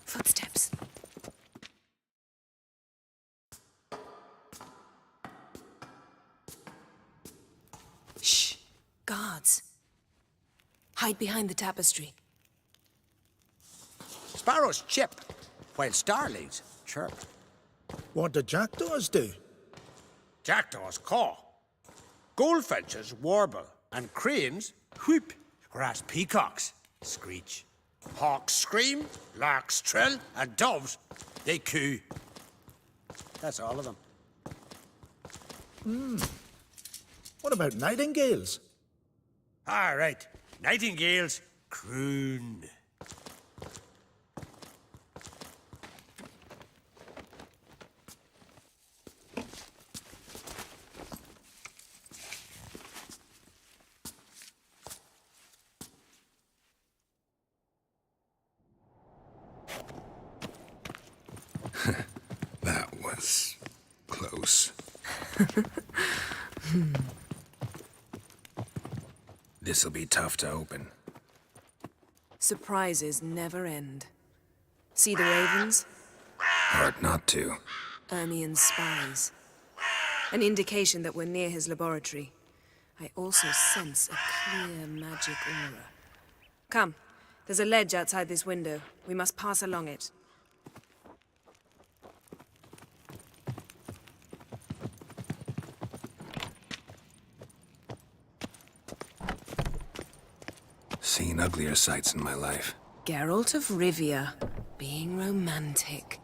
Footsteps. Shh. Guards. Hide behind the tapestry. Sparrows chip, while starlings chirp. What do jackdaws do? Jackdaws caw. Goldfinches warble, and cranes whoop, whereas peacocks screech. Hawks scream, larks trill, and doves, they coo. That's all of them. What about nightingales? All right, nightingales croon. That was close. This'll be tough to open. Surprises never end. See the ravens? Hard not to. Ermien's spies. An indication that we're near his laboratory. I also sense a clear magic aura. Come. There's a ledge outside this window. We must pass along it. Seen uglier sights in my life. Geralt of Rivia, being romantic.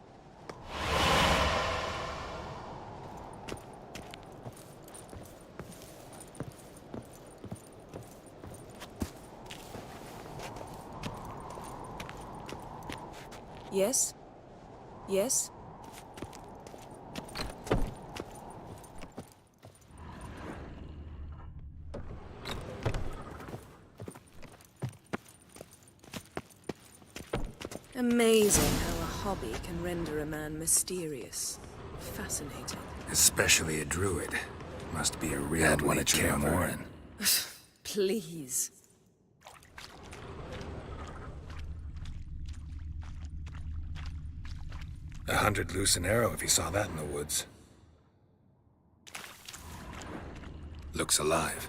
Yes? Yes? Amazing how a hobby can render a man mysterious. Fascinating. Especially a druid. Must be a real one to care more in. Please. $100 loose an arrow if he saw that in the woods. Looks alive.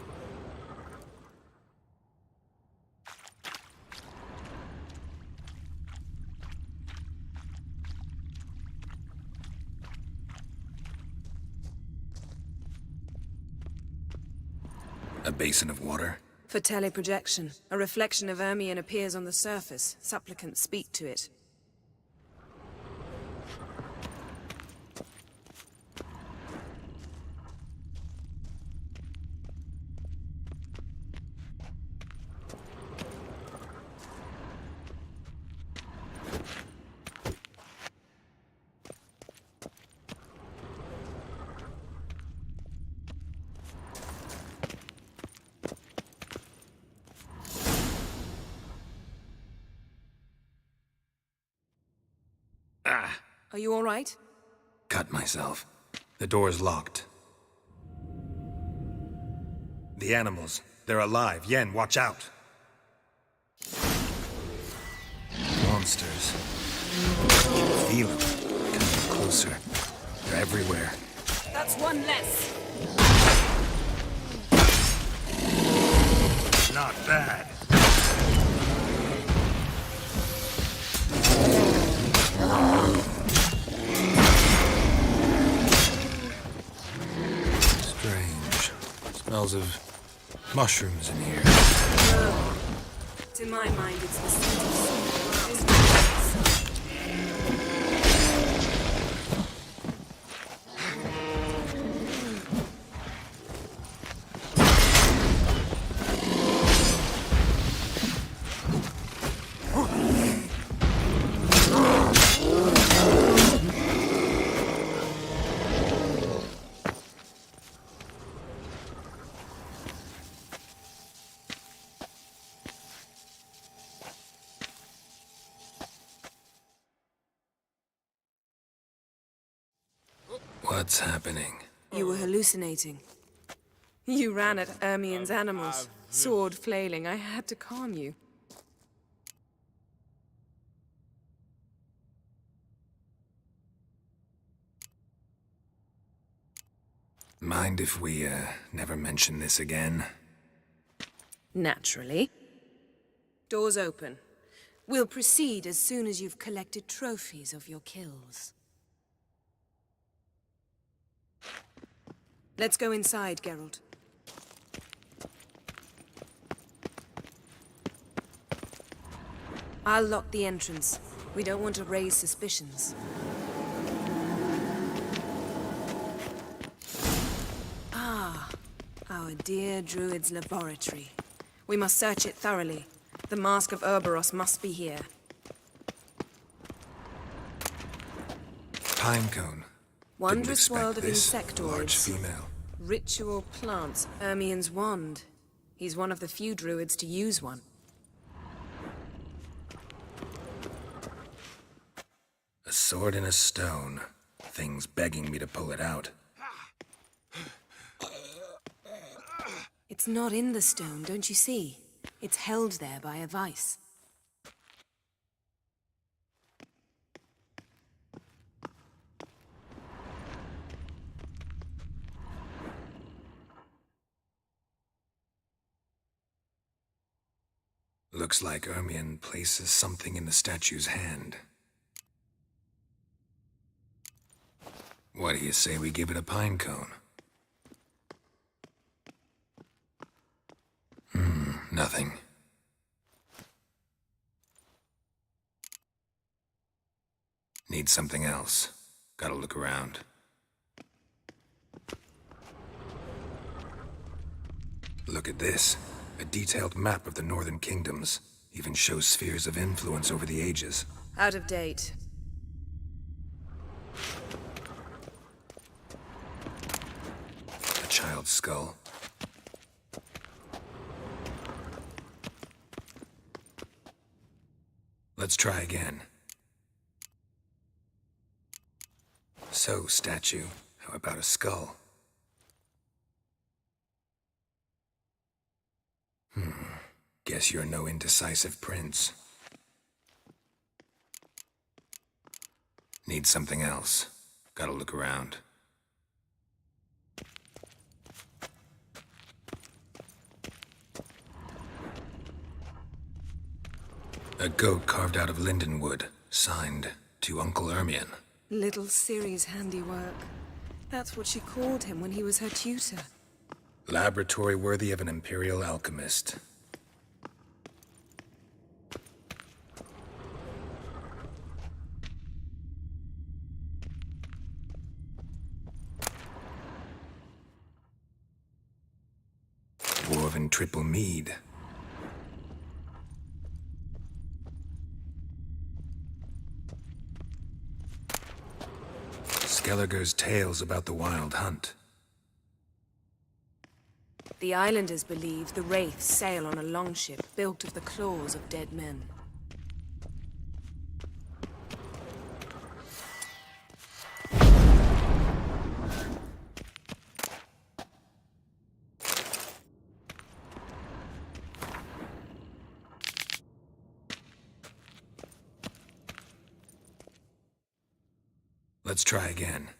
A basin of water? For teleprojection, a reflection of Ermien appears on the surface. Supplicants speak to it. Are you all right? Cut myself. The door's locked. The animals. They're alive. Yen, watch out. Monsters. Feel them. Coming closer. They're everywhere. That's one less. Not bad. Strange. Smells of mushrooms in here. To my mind, it's the scent of smoke. What's happening? You were hallucinating. You ran at Ermien's animals, sword flailing. I had to calm you. Mind if we, never mention this again? Naturally. Doors open. We'll proceed as soon as you've collected trophies of your kills. Let's go inside, Geralt. I'll lock the entrance. We don't want to raise suspicions. Ah, our dear Druid's laboratory. We must search it thoroughly. The Mask of Ouroboros must be here. Pinecone. Wondrous world of Large insectoids. female. Ritual plants. Ermien's wand. He's one of the few druids to use one. A sword and a stone. Thing's begging me to pull it out. It's not in the stone, don't you see? It's held there by a vice. Looks like Ermien places something in the statue's hand. What do you say we give it a pine cone? Nothing. Need something else. Gotta look around. Look at this. A detailed map of the Northern Kingdoms. Even shows spheres of influence over the ages. Out of date. A child's skull. Let's try again. So, statue, how about a skull? Guess you're no indecisive prince. Need something else. Gotta look around. A goat carved out of linden wood, signed to Uncle Ermien. Little Ciri's handiwork. That's what she called him when he was her tutor. Laboratory worthy of an imperial alchemist. Dwarven triple mead. Skelliger's tales about the wild hunt. The islanders believe the wraiths sail on a longship built of the claws of dead men. Let's try again.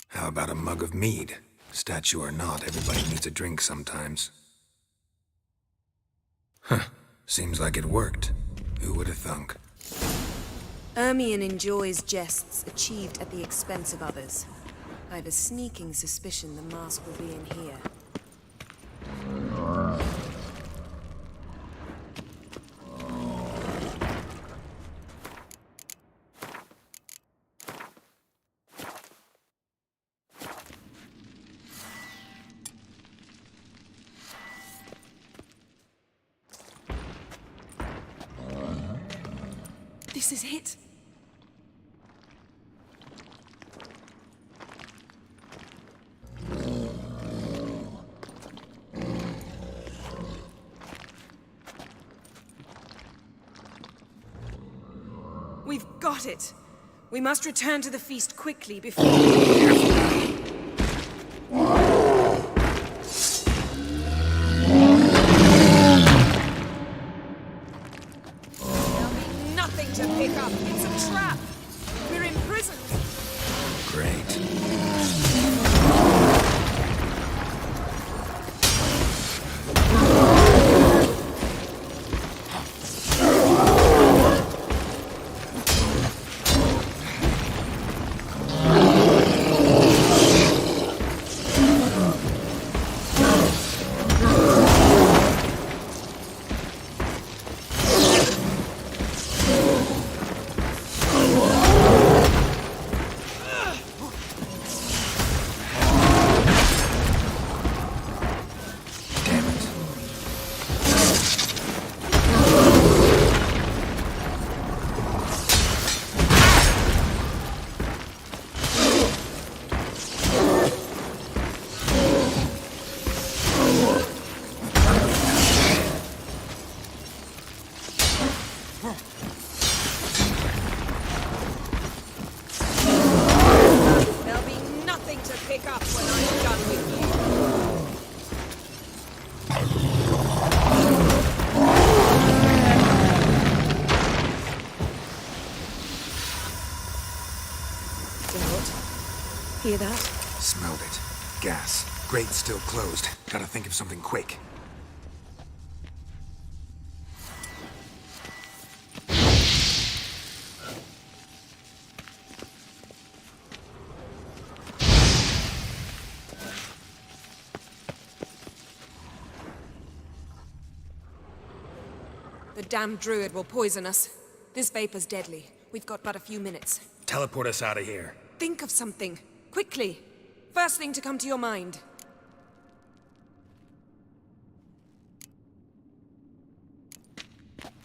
How about a mug of mead? Statue or not, everybody needs a drink sometimes. Huh. Seems like it worked. Who would have thunk? Ermion enjoys jests achieved at the expense of others. I've a sneaking suspicion the mask will be in here. This is it. We've got it. We must return to the feast quickly before... Nothing to pick up. It's a trap. We're imprisoned. Great. There'll be nothing to pick up when I'm done with you. Geralt, hear that? Smelled it. Gas. Grate's still closed. Gotta think of something quick. The damned druid will poison us. This vapor's deadly. We've got but a few minutes. Teleport us out of here. Think of something. Quickly. First thing to come to your mind.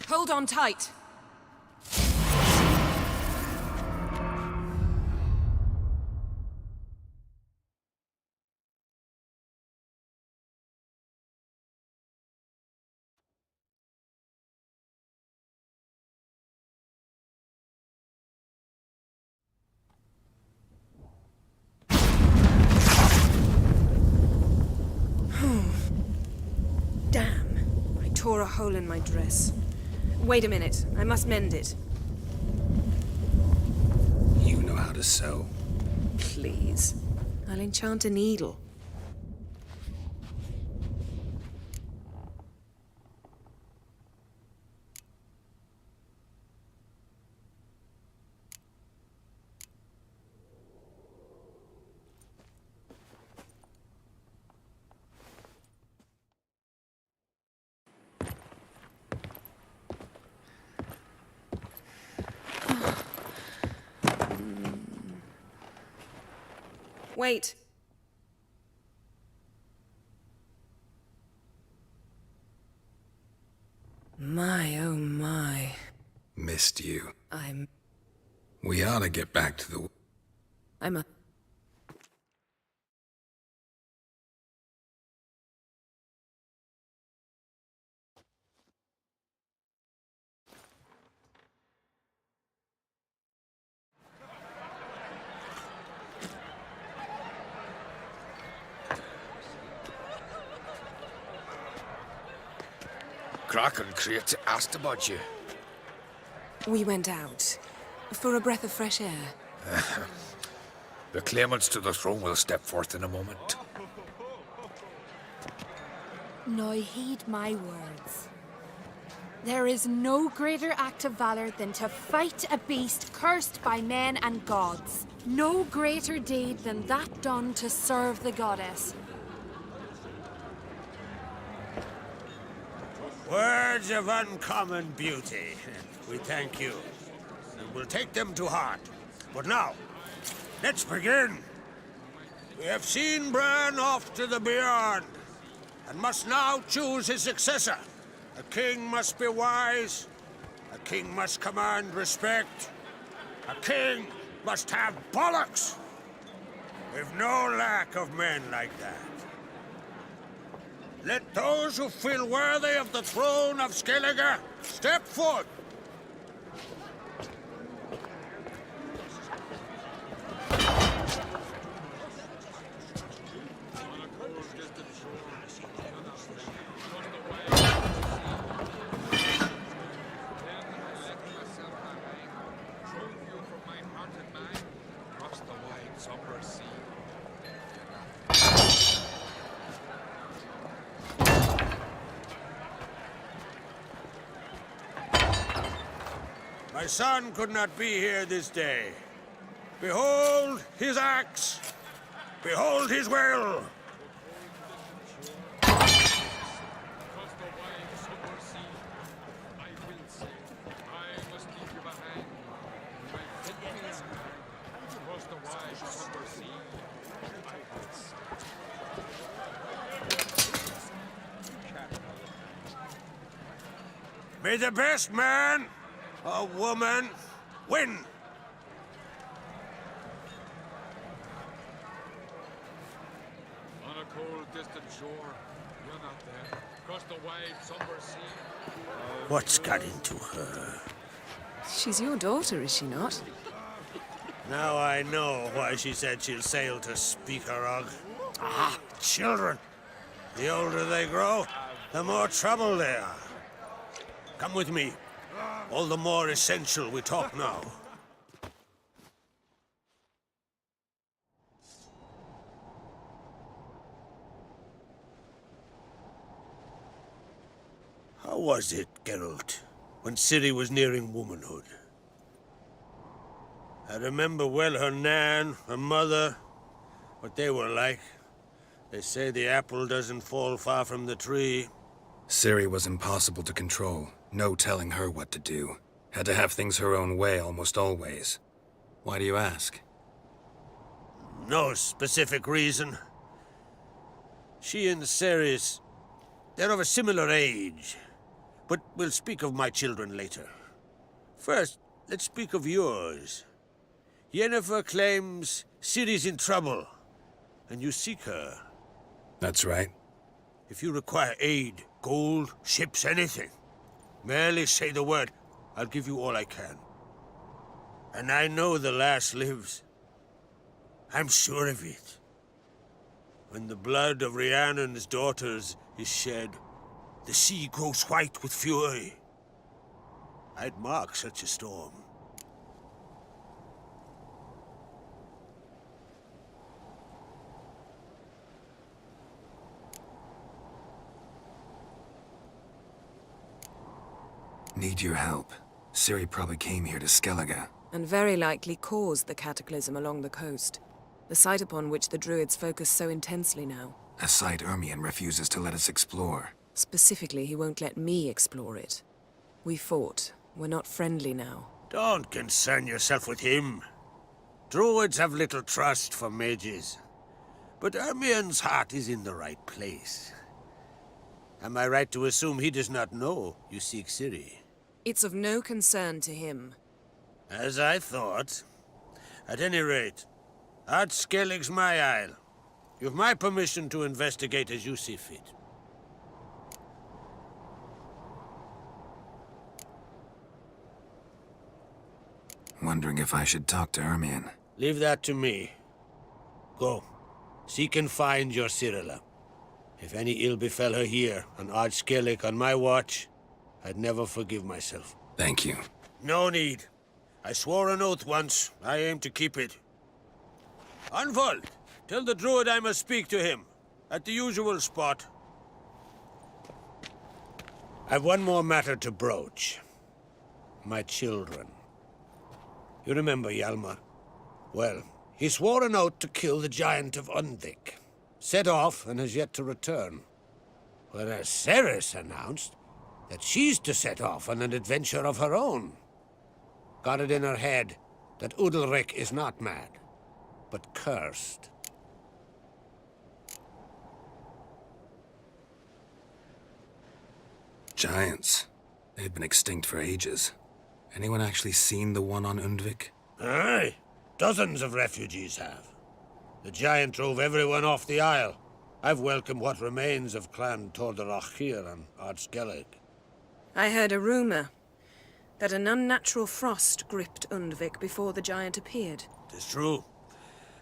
Hold on tight. Damn. I tore a hole in my dress. Wait a minute. I must mend it. You know how to sew. Please. I'll enchant a needle. Wait. My, oh my. Missed you. I'm We ought to get back to the... a... Kraken Crate asked about you. We went out. For a breath of fresh air. The claimants to the throne will step forth in a moment. Now heed my words. There is no greater act of valor than to fight a beast cursed by men and gods. No greater deed than that done to serve the goddess. Words of uncommon beauty. We thank you, and we'll take them to heart. But now, let's begin. We have seen Bran off to the beyond, and must now choose his successor. A king must be wise. A king must command respect. A king must have bollocks. We've no lack of men like that. Let those who feel worthy of the throne of Skellige step forth. My son could not be here this day. Behold his axe. Behold his will. May the best man or woman win. On a cold, distant shore, you're not there. Across the wide, somber sea. What's got into her? She's your daughter, is she not? Now I know why she said she'll sail to Speakerog. Ah, children. The older they grow, the more trouble they are. Come with me. All the more essential we talk now. How was it, Geralt, when Ciri was nearing womanhood? I remember well her nan, her mother, what they were like. They say the apple doesn't fall far from the tree. Ciri was impossible to control. No telling her what to do. Had to have things her own way almost always. Why do you ask? No specific reason. She and Ceres, they're of a similar age. But we'll speak of my children later. First, let's speak of yours. Yennefer claims Ciri's in trouble, and you seek her. That's right. If you require aid, gold, ships, anything, merely say the word. I'll give you all I can. And I know the lass lives. I'm sure of it. When the blood of Rhiannon's daughters is shed, the sea grows white with fury. I'd mark such a storm. Need your help. Ciri probably came here to Skellige. And very likely caused the cataclysm along the coast. The site upon which the Druids focus so intensely now. A site Ermion refuses to let us explore. Specifically, he won't let me explore it. We fought. We're not friendly now. Don't concern yourself with him. Druids have little trust for mages. But Ermion's heart is in the right place. Am I right to assume he does not know you seek Ciri? It's of no concern to him. As I thought. At any rate, Ard Skellig's my isle. You've my permission to investigate as you see fit. Wondering if I should talk to Ermion. Leave that to me. Go. Seek and find your Cyrilla. If any ill befell her here, on Ard Skellig on my watch, I'd never forgive myself. Thank you. No need. I swore an oath once. I aim to keep it. Unfold, tell the druid I must speak to him. At the usual spot. I've one more matter to broach. My children. You remember Hjalmar? Well, he swore an oath to kill the giant of Undvik. Set off and has yet to return. Whereas Ceres announced that she's to set off on an adventure of her own. Got it in her head that Udalric is not mad, but cursed. Giants. They've been extinct for ages. Anyone actually seen the one on Undvik? Aye. Dozens of refugees have. The giant drove everyone off the isle. I've welcomed what remains of Clan Tordarach here on Ardskellig. I heard a rumor that an unnatural frost gripped Undvik before the giant appeared. It's true.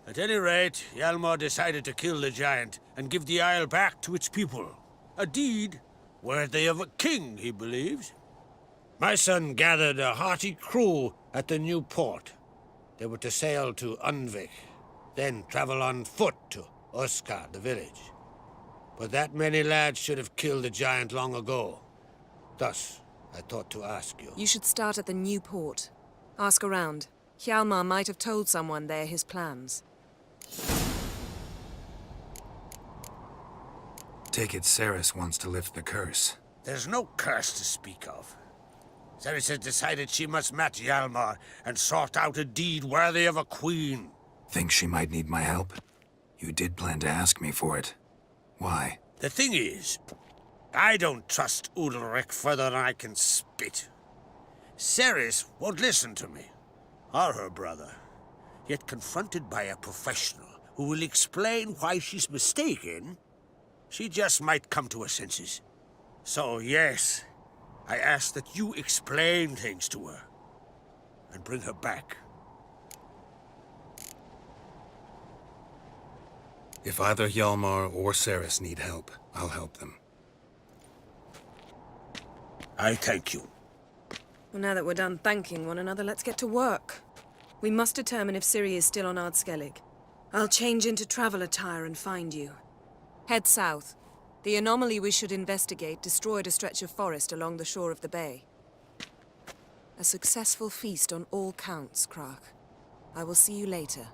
At any rate, Hjalmar decided to kill the giant and give the isle back to its people. A deed worthy of a king, he believes. My son gathered a hearty crew at the new port. They were to sail to Undvik, then travel on foot to Oskar, the village. But that many lads should have killed the giant long ago. Thus, I thought to ask you. You should start at the new port. Ask around. Hjalmar might have told someone there his plans. Take it Ceres wants to lift the curse. There's no curse to speak of. Ceres has decided she must match Hjalmar and sort out a deed worthy of a queen. Think she might need my help? You did plan to ask me for it. Why? The thing is, I don't trust Udalric further than I can spit. Ceres won't listen to me, or her brother. Yet confronted by a professional who will explain why she's mistaken, she just might come to her senses. So yes, I ask that you explain things to her and bring her back. If either Hjalmar or Ceres need help, I'll help them. I thank you. Well, now that we're done thanking one another, let's get to work. We must determine if Ciri is still on Ardskellig. I'll change into travel attire and find you. Head south. The anomaly we should investigate destroyed a stretch of forest along the shore of the bay. A successful feast on all counts, Krach. I will see you later.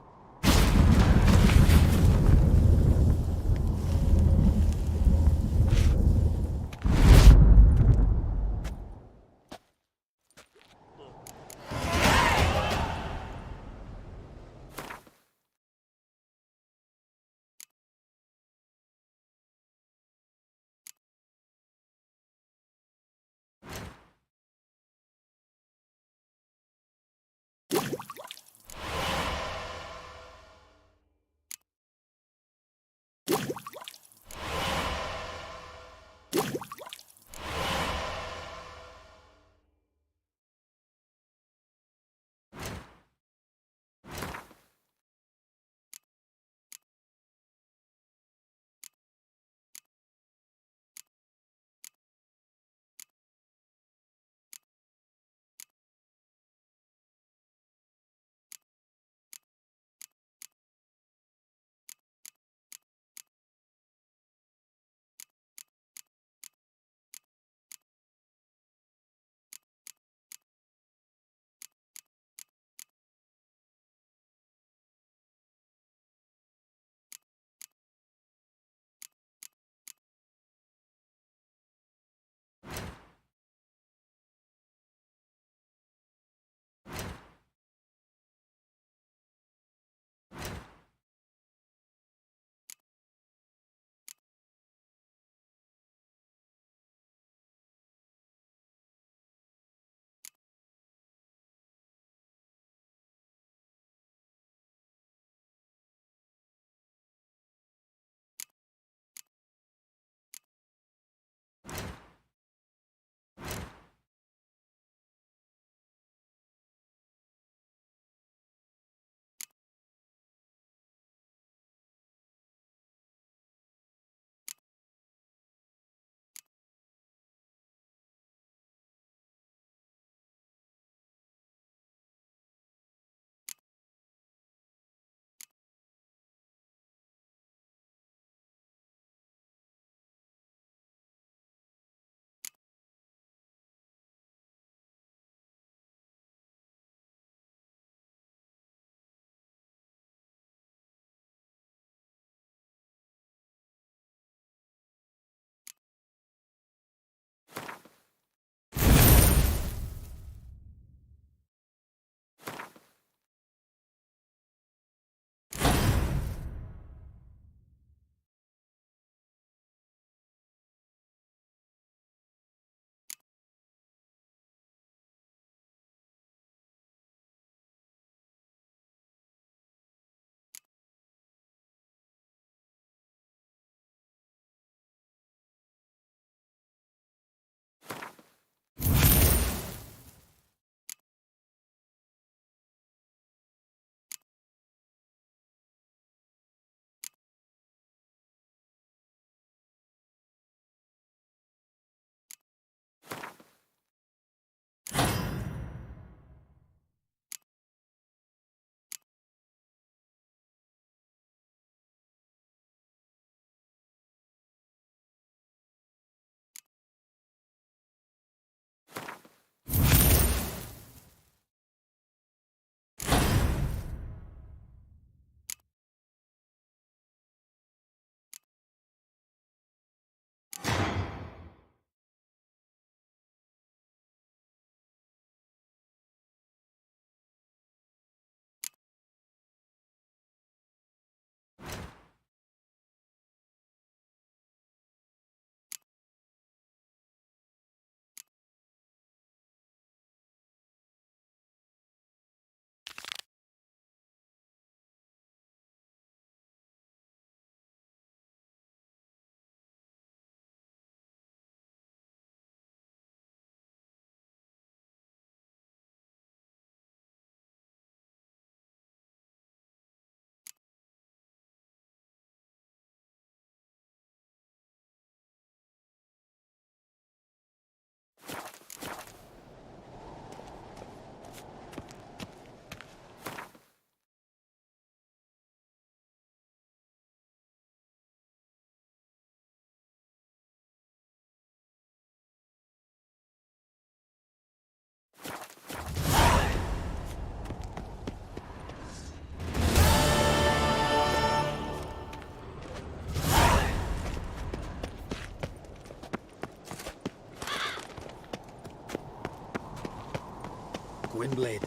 Gwynblade.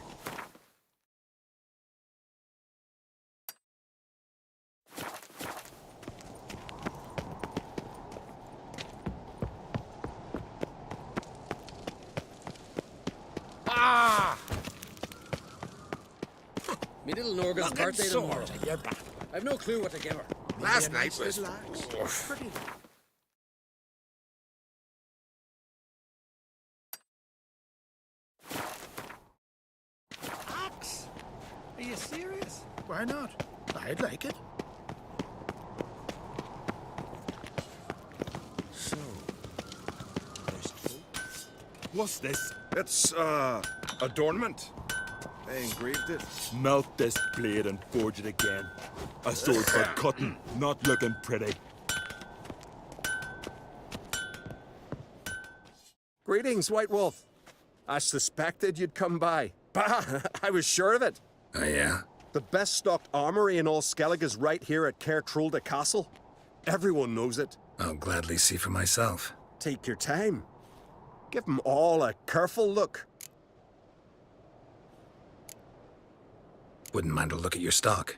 Ah! Me little Norgan's birthday tomorrow. I've no clue what to give her. Last night was... Axe? Are you serious? Why not? I'd like it. So, What's this? It's, adornment. They engraved it. Melt this blade and forge it again. A sword for cutting, not looking pretty. Greetings, White Wolf. I suspected you'd come by. Bah, I was sure of it. Oh, yeah? The best stocked armory in all Skellig is right here at Caer Trolde Castle. Everyone knows it. I'll gladly see for myself. Take your time. Give them all a careful look. Wouldn't mind a look at your stock.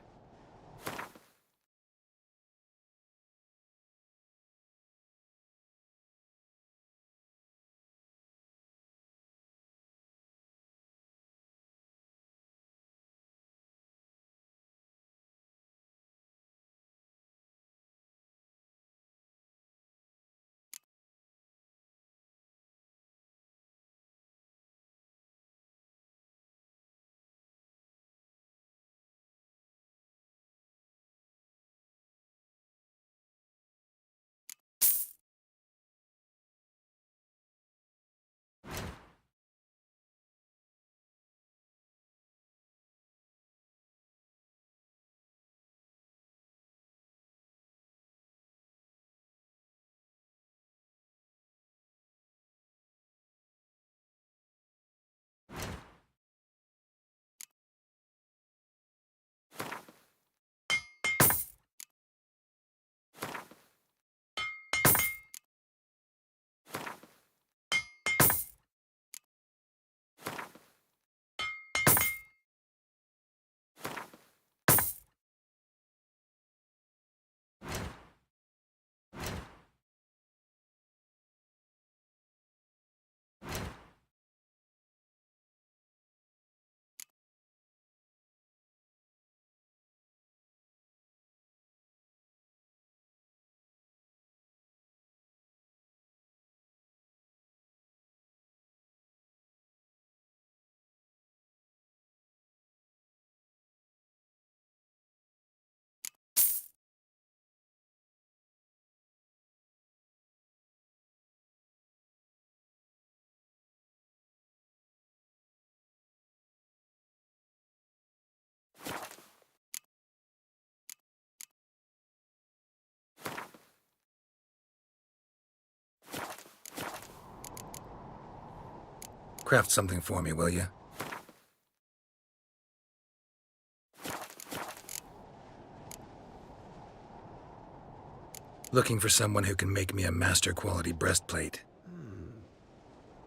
Craft something for me, will you? Looking for someone who can make me a master-quality breastplate.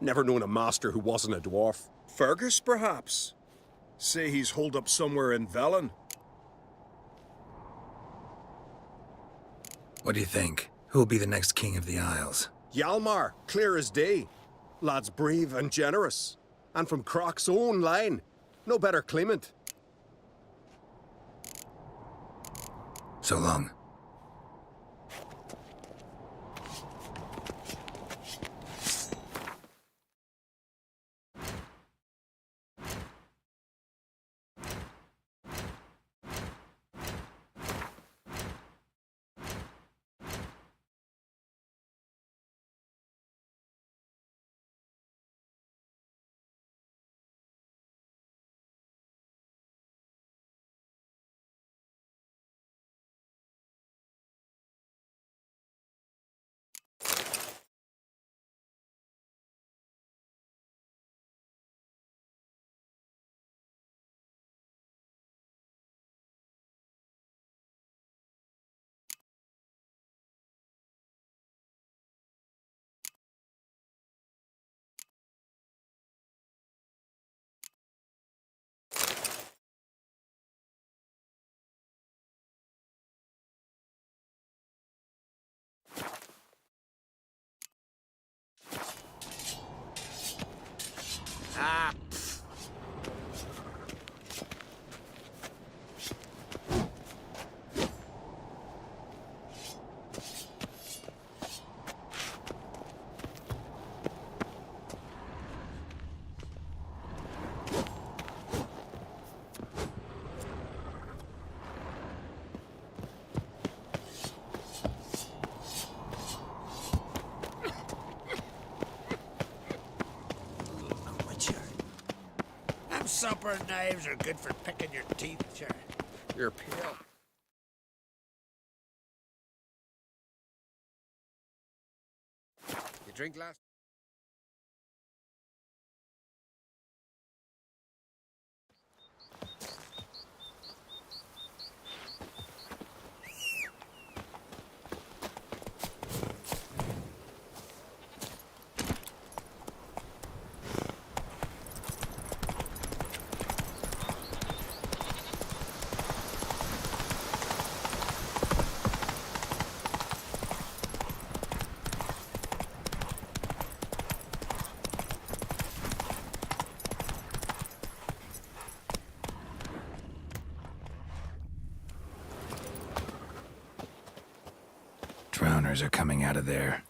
Never known a master who wasn't a dwarf. Fergus, perhaps? Say he's holed up somewhere in Velen. What do you think? Who'll be the next king of the Isles? Hjalmar, clear as day. Lad's brave and generous. And from Croc's own line. No better claimant. So long. supper knives are good for picking your teeth, sure. You're pale. You drink last? Drowners are coming out of there.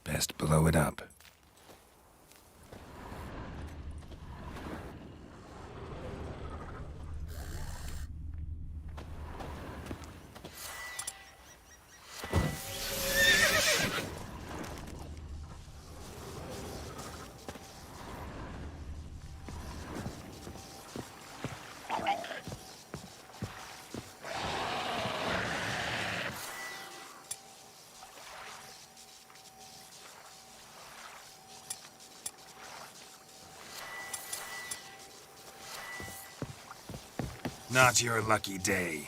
Best blow it up. Not your lucky day.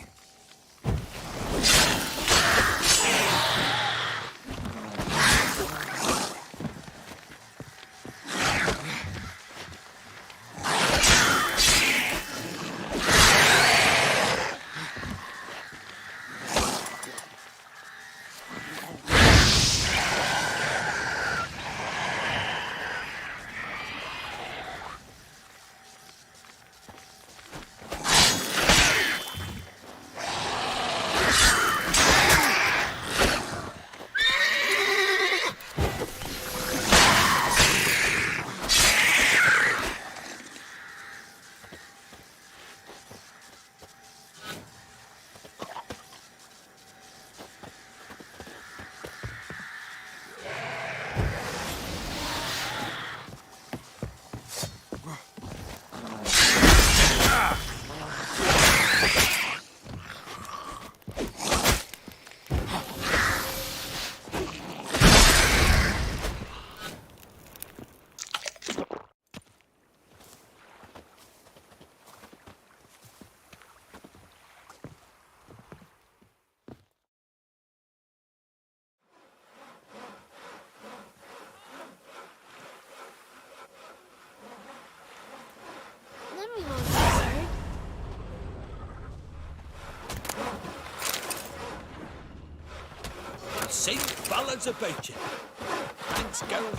Sing ballads about you. Thanks, Geralt.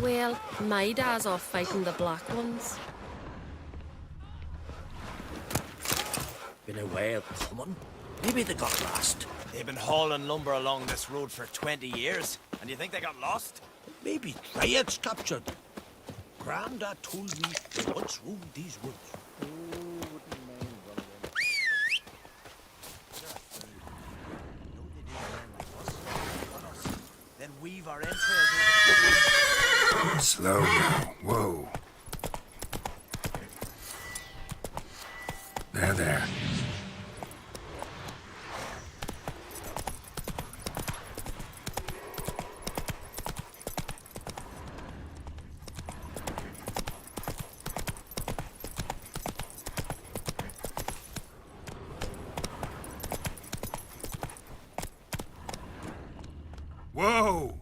Well, my dad's off fighting the black ones. Been a while coming. Maybe they got lost. They've been hauling lumber along this road for 20 years, and you think they got lost? Maybe riots captured. Grandad told me they once roamed these woods. Then weave our entrails over the... Slow now. Whoa. There. Whoa!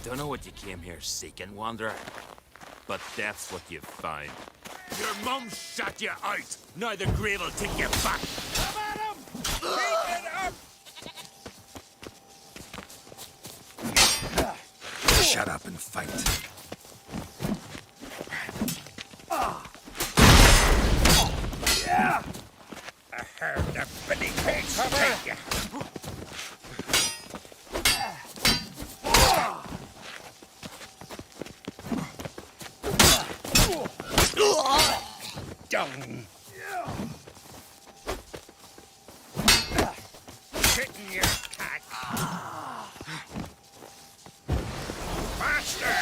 Don't know what you came here seeking, Wanderer, but that's what you found. Your mum shut you out. Now the grave will take you back. Come at him! Keep it up! Shut up and fight. Yeah! I heard the Billy Pigs take you. Dung. Sit in your cat. Faster!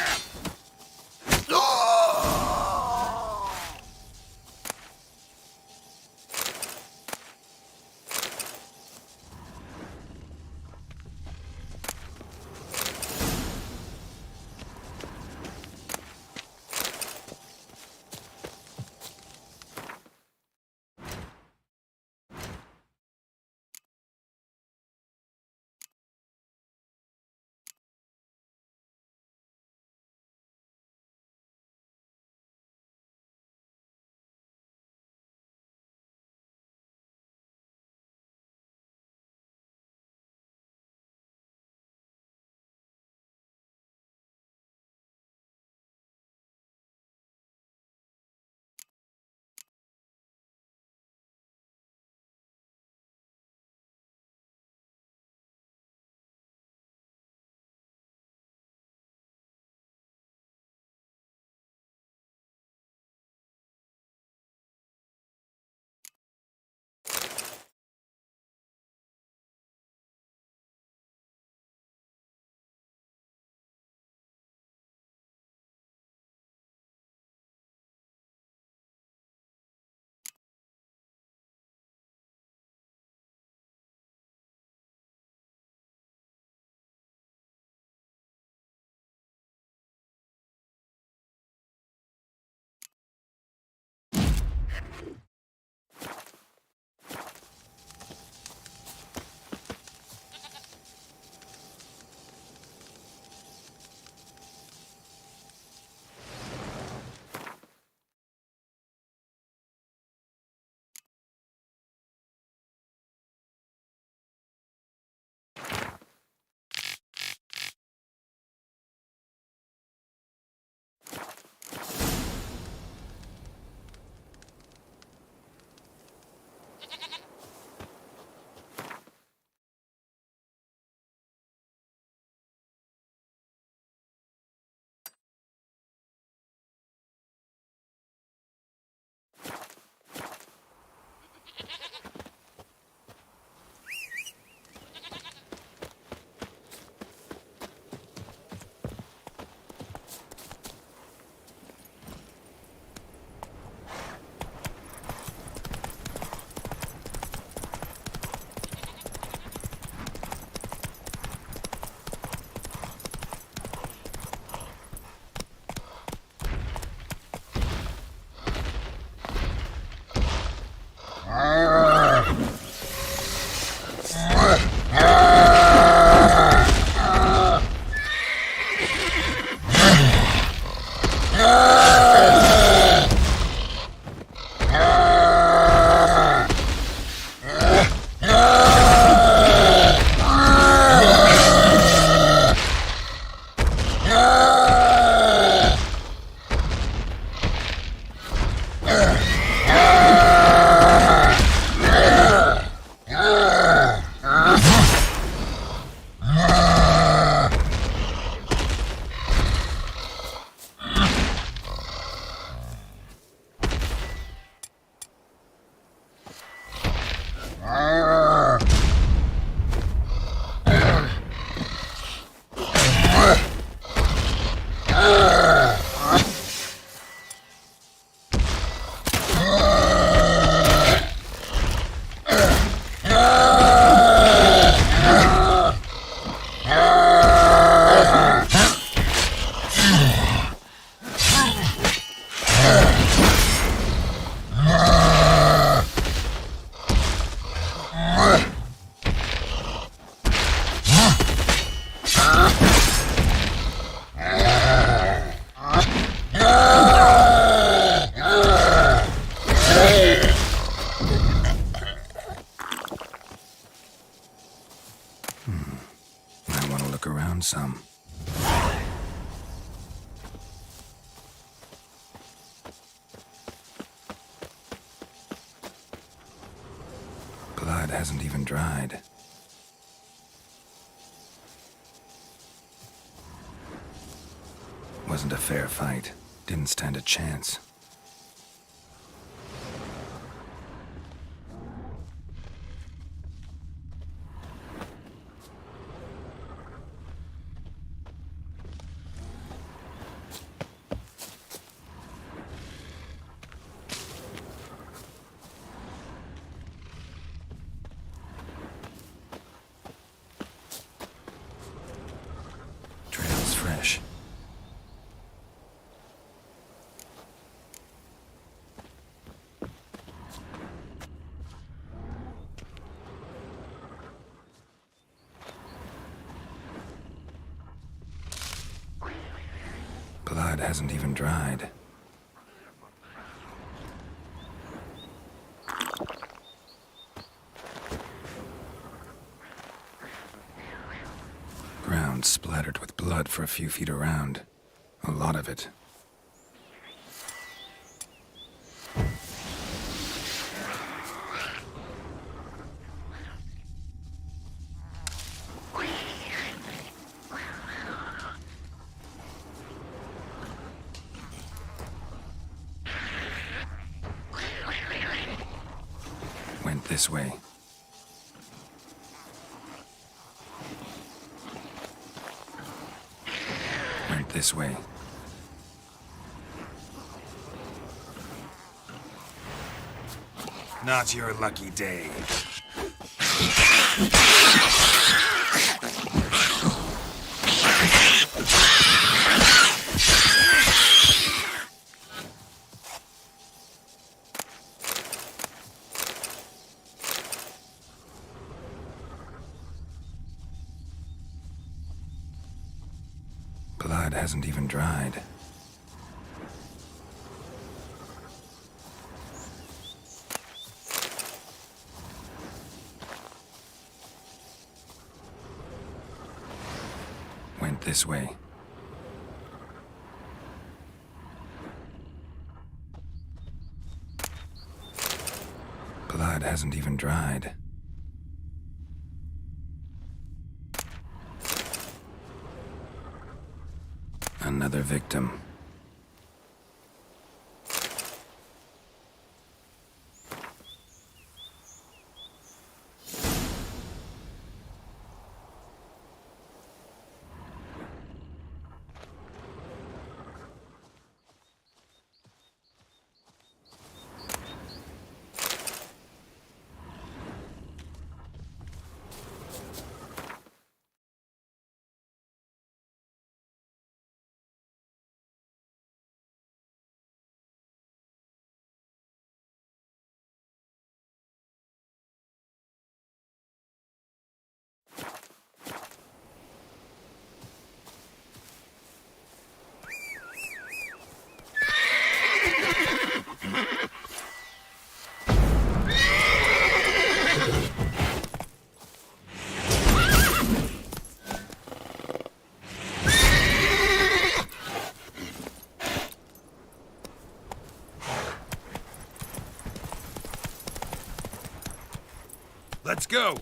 Blood hasn't even dried. Wasn't a fair fight. Didn't stand a chance. Trail's fresh. Blood hasn't even dried. Ground splattered with blood for a few feet around. A lot of it. Went this way. Went this way. Not your lucky day. Blood hasn't even dried. Went this way. Blood hasn't even dried. Another victim. Let's go!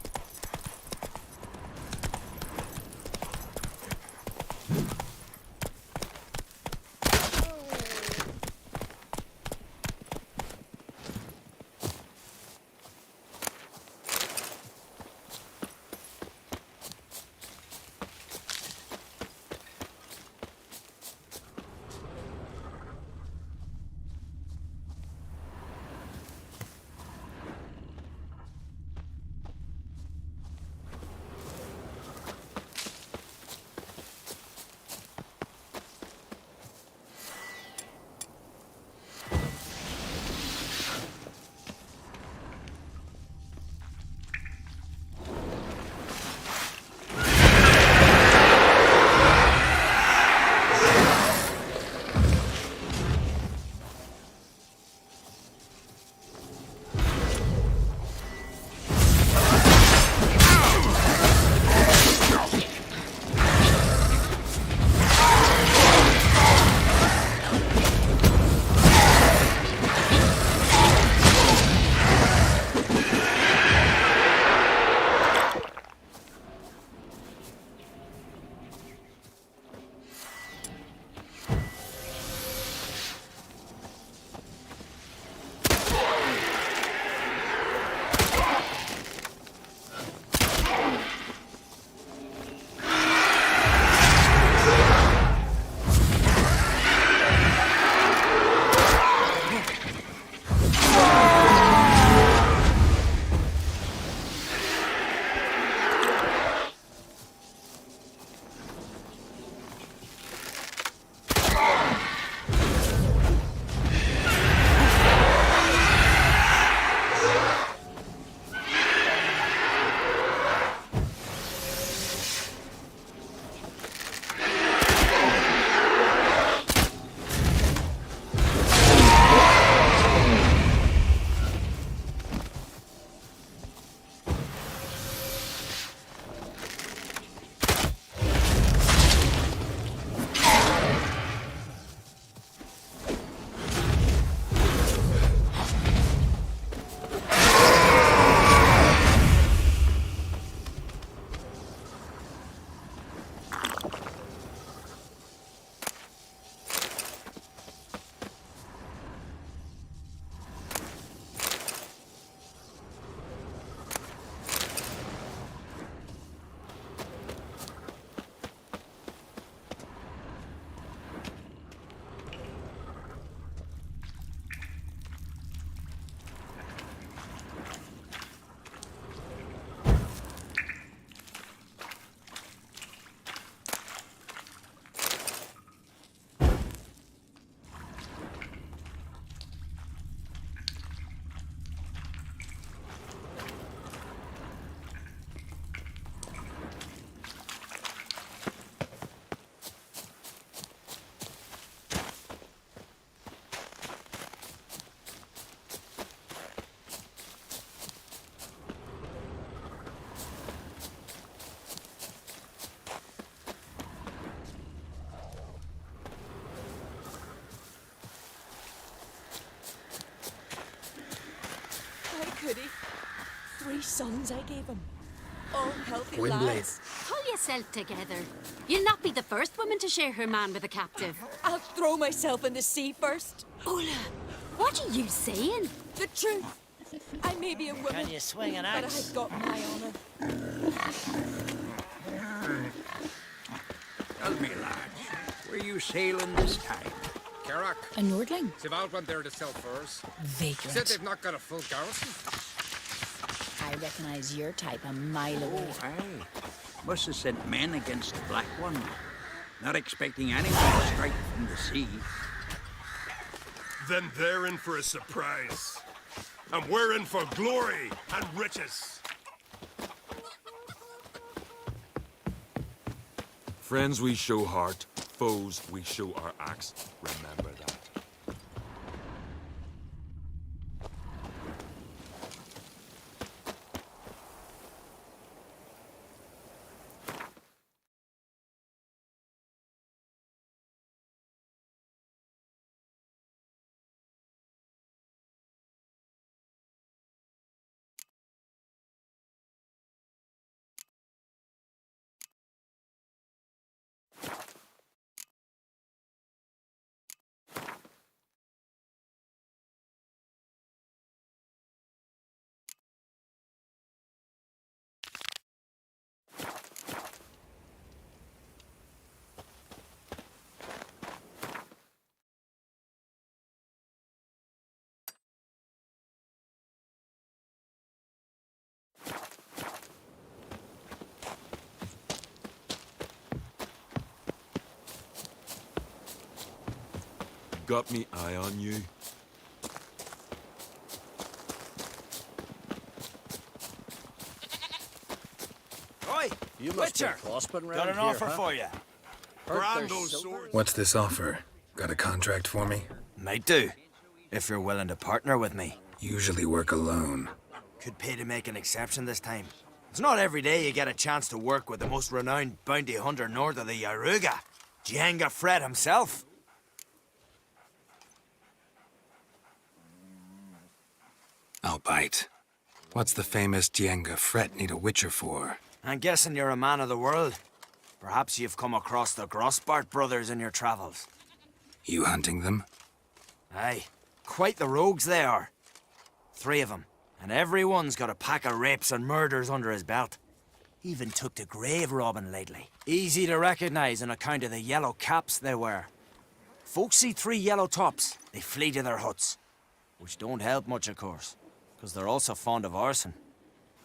sons I gave him. All healthy Gwynbleidd. lads. Pull yourself together. You'll not be the first woman to share her man with a captive. I'll throw myself in the sea first. Ola, what are you saying? The truth. I may be a woman. Can you swing an But axe? I've got my honor. Tell me, lads, where you sailing this time? Kerak. A Nordling? They've out went there to sell furs. Vagrant. Said they've not got a full garrison. I recognize your type a mile away. Oh, aye. Must have sent men against the Black One. Not expecting anyone straight from the sea. Then they're in for a surprise. And we're in for glory and riches. Friends we show heart, foes we show our axe. Remember that. Got me eye on you. Oi, You must be Witcher! crossman round Got an here, offer huh? for you. Heard there's silver- What's this offer? Got a contract for me? Might do, if you're willing to partner with me. Usually work alone. Could pay to make an exception this time. It's not every day you get a chance to work with the most renowned bounty hunter north of the Yaruga, Jenga Fred himself. I'll bite. What's the famous Jenga Fret need a witcher for? I'm guessing you're a man of the world. Perhaps you've come across the Grossbart brothers in your travels. You hunting them? Aye, quite the rogues they are. 3 of them, and every one's got a pack of rapes and murders under his belt. Even took to grave robbing lately. Easy to recognize on account of the yellow caps they wear. Folks see 3 yellow tops, they flee to their huts. Which don't help much, of course, because they're also fond of arson.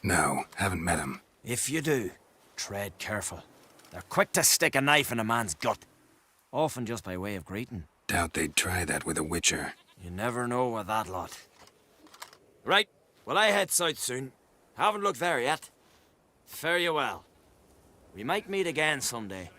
No, haven't met him. If you do, tread careful. They're quick to stick a knife in a man's gut. Often just by way of greeting. Doubt they'd try that with a witcher. You never know with that lot. Right, well I head south soon. Haven't looked there yet. Fare you well. We might meet again someday.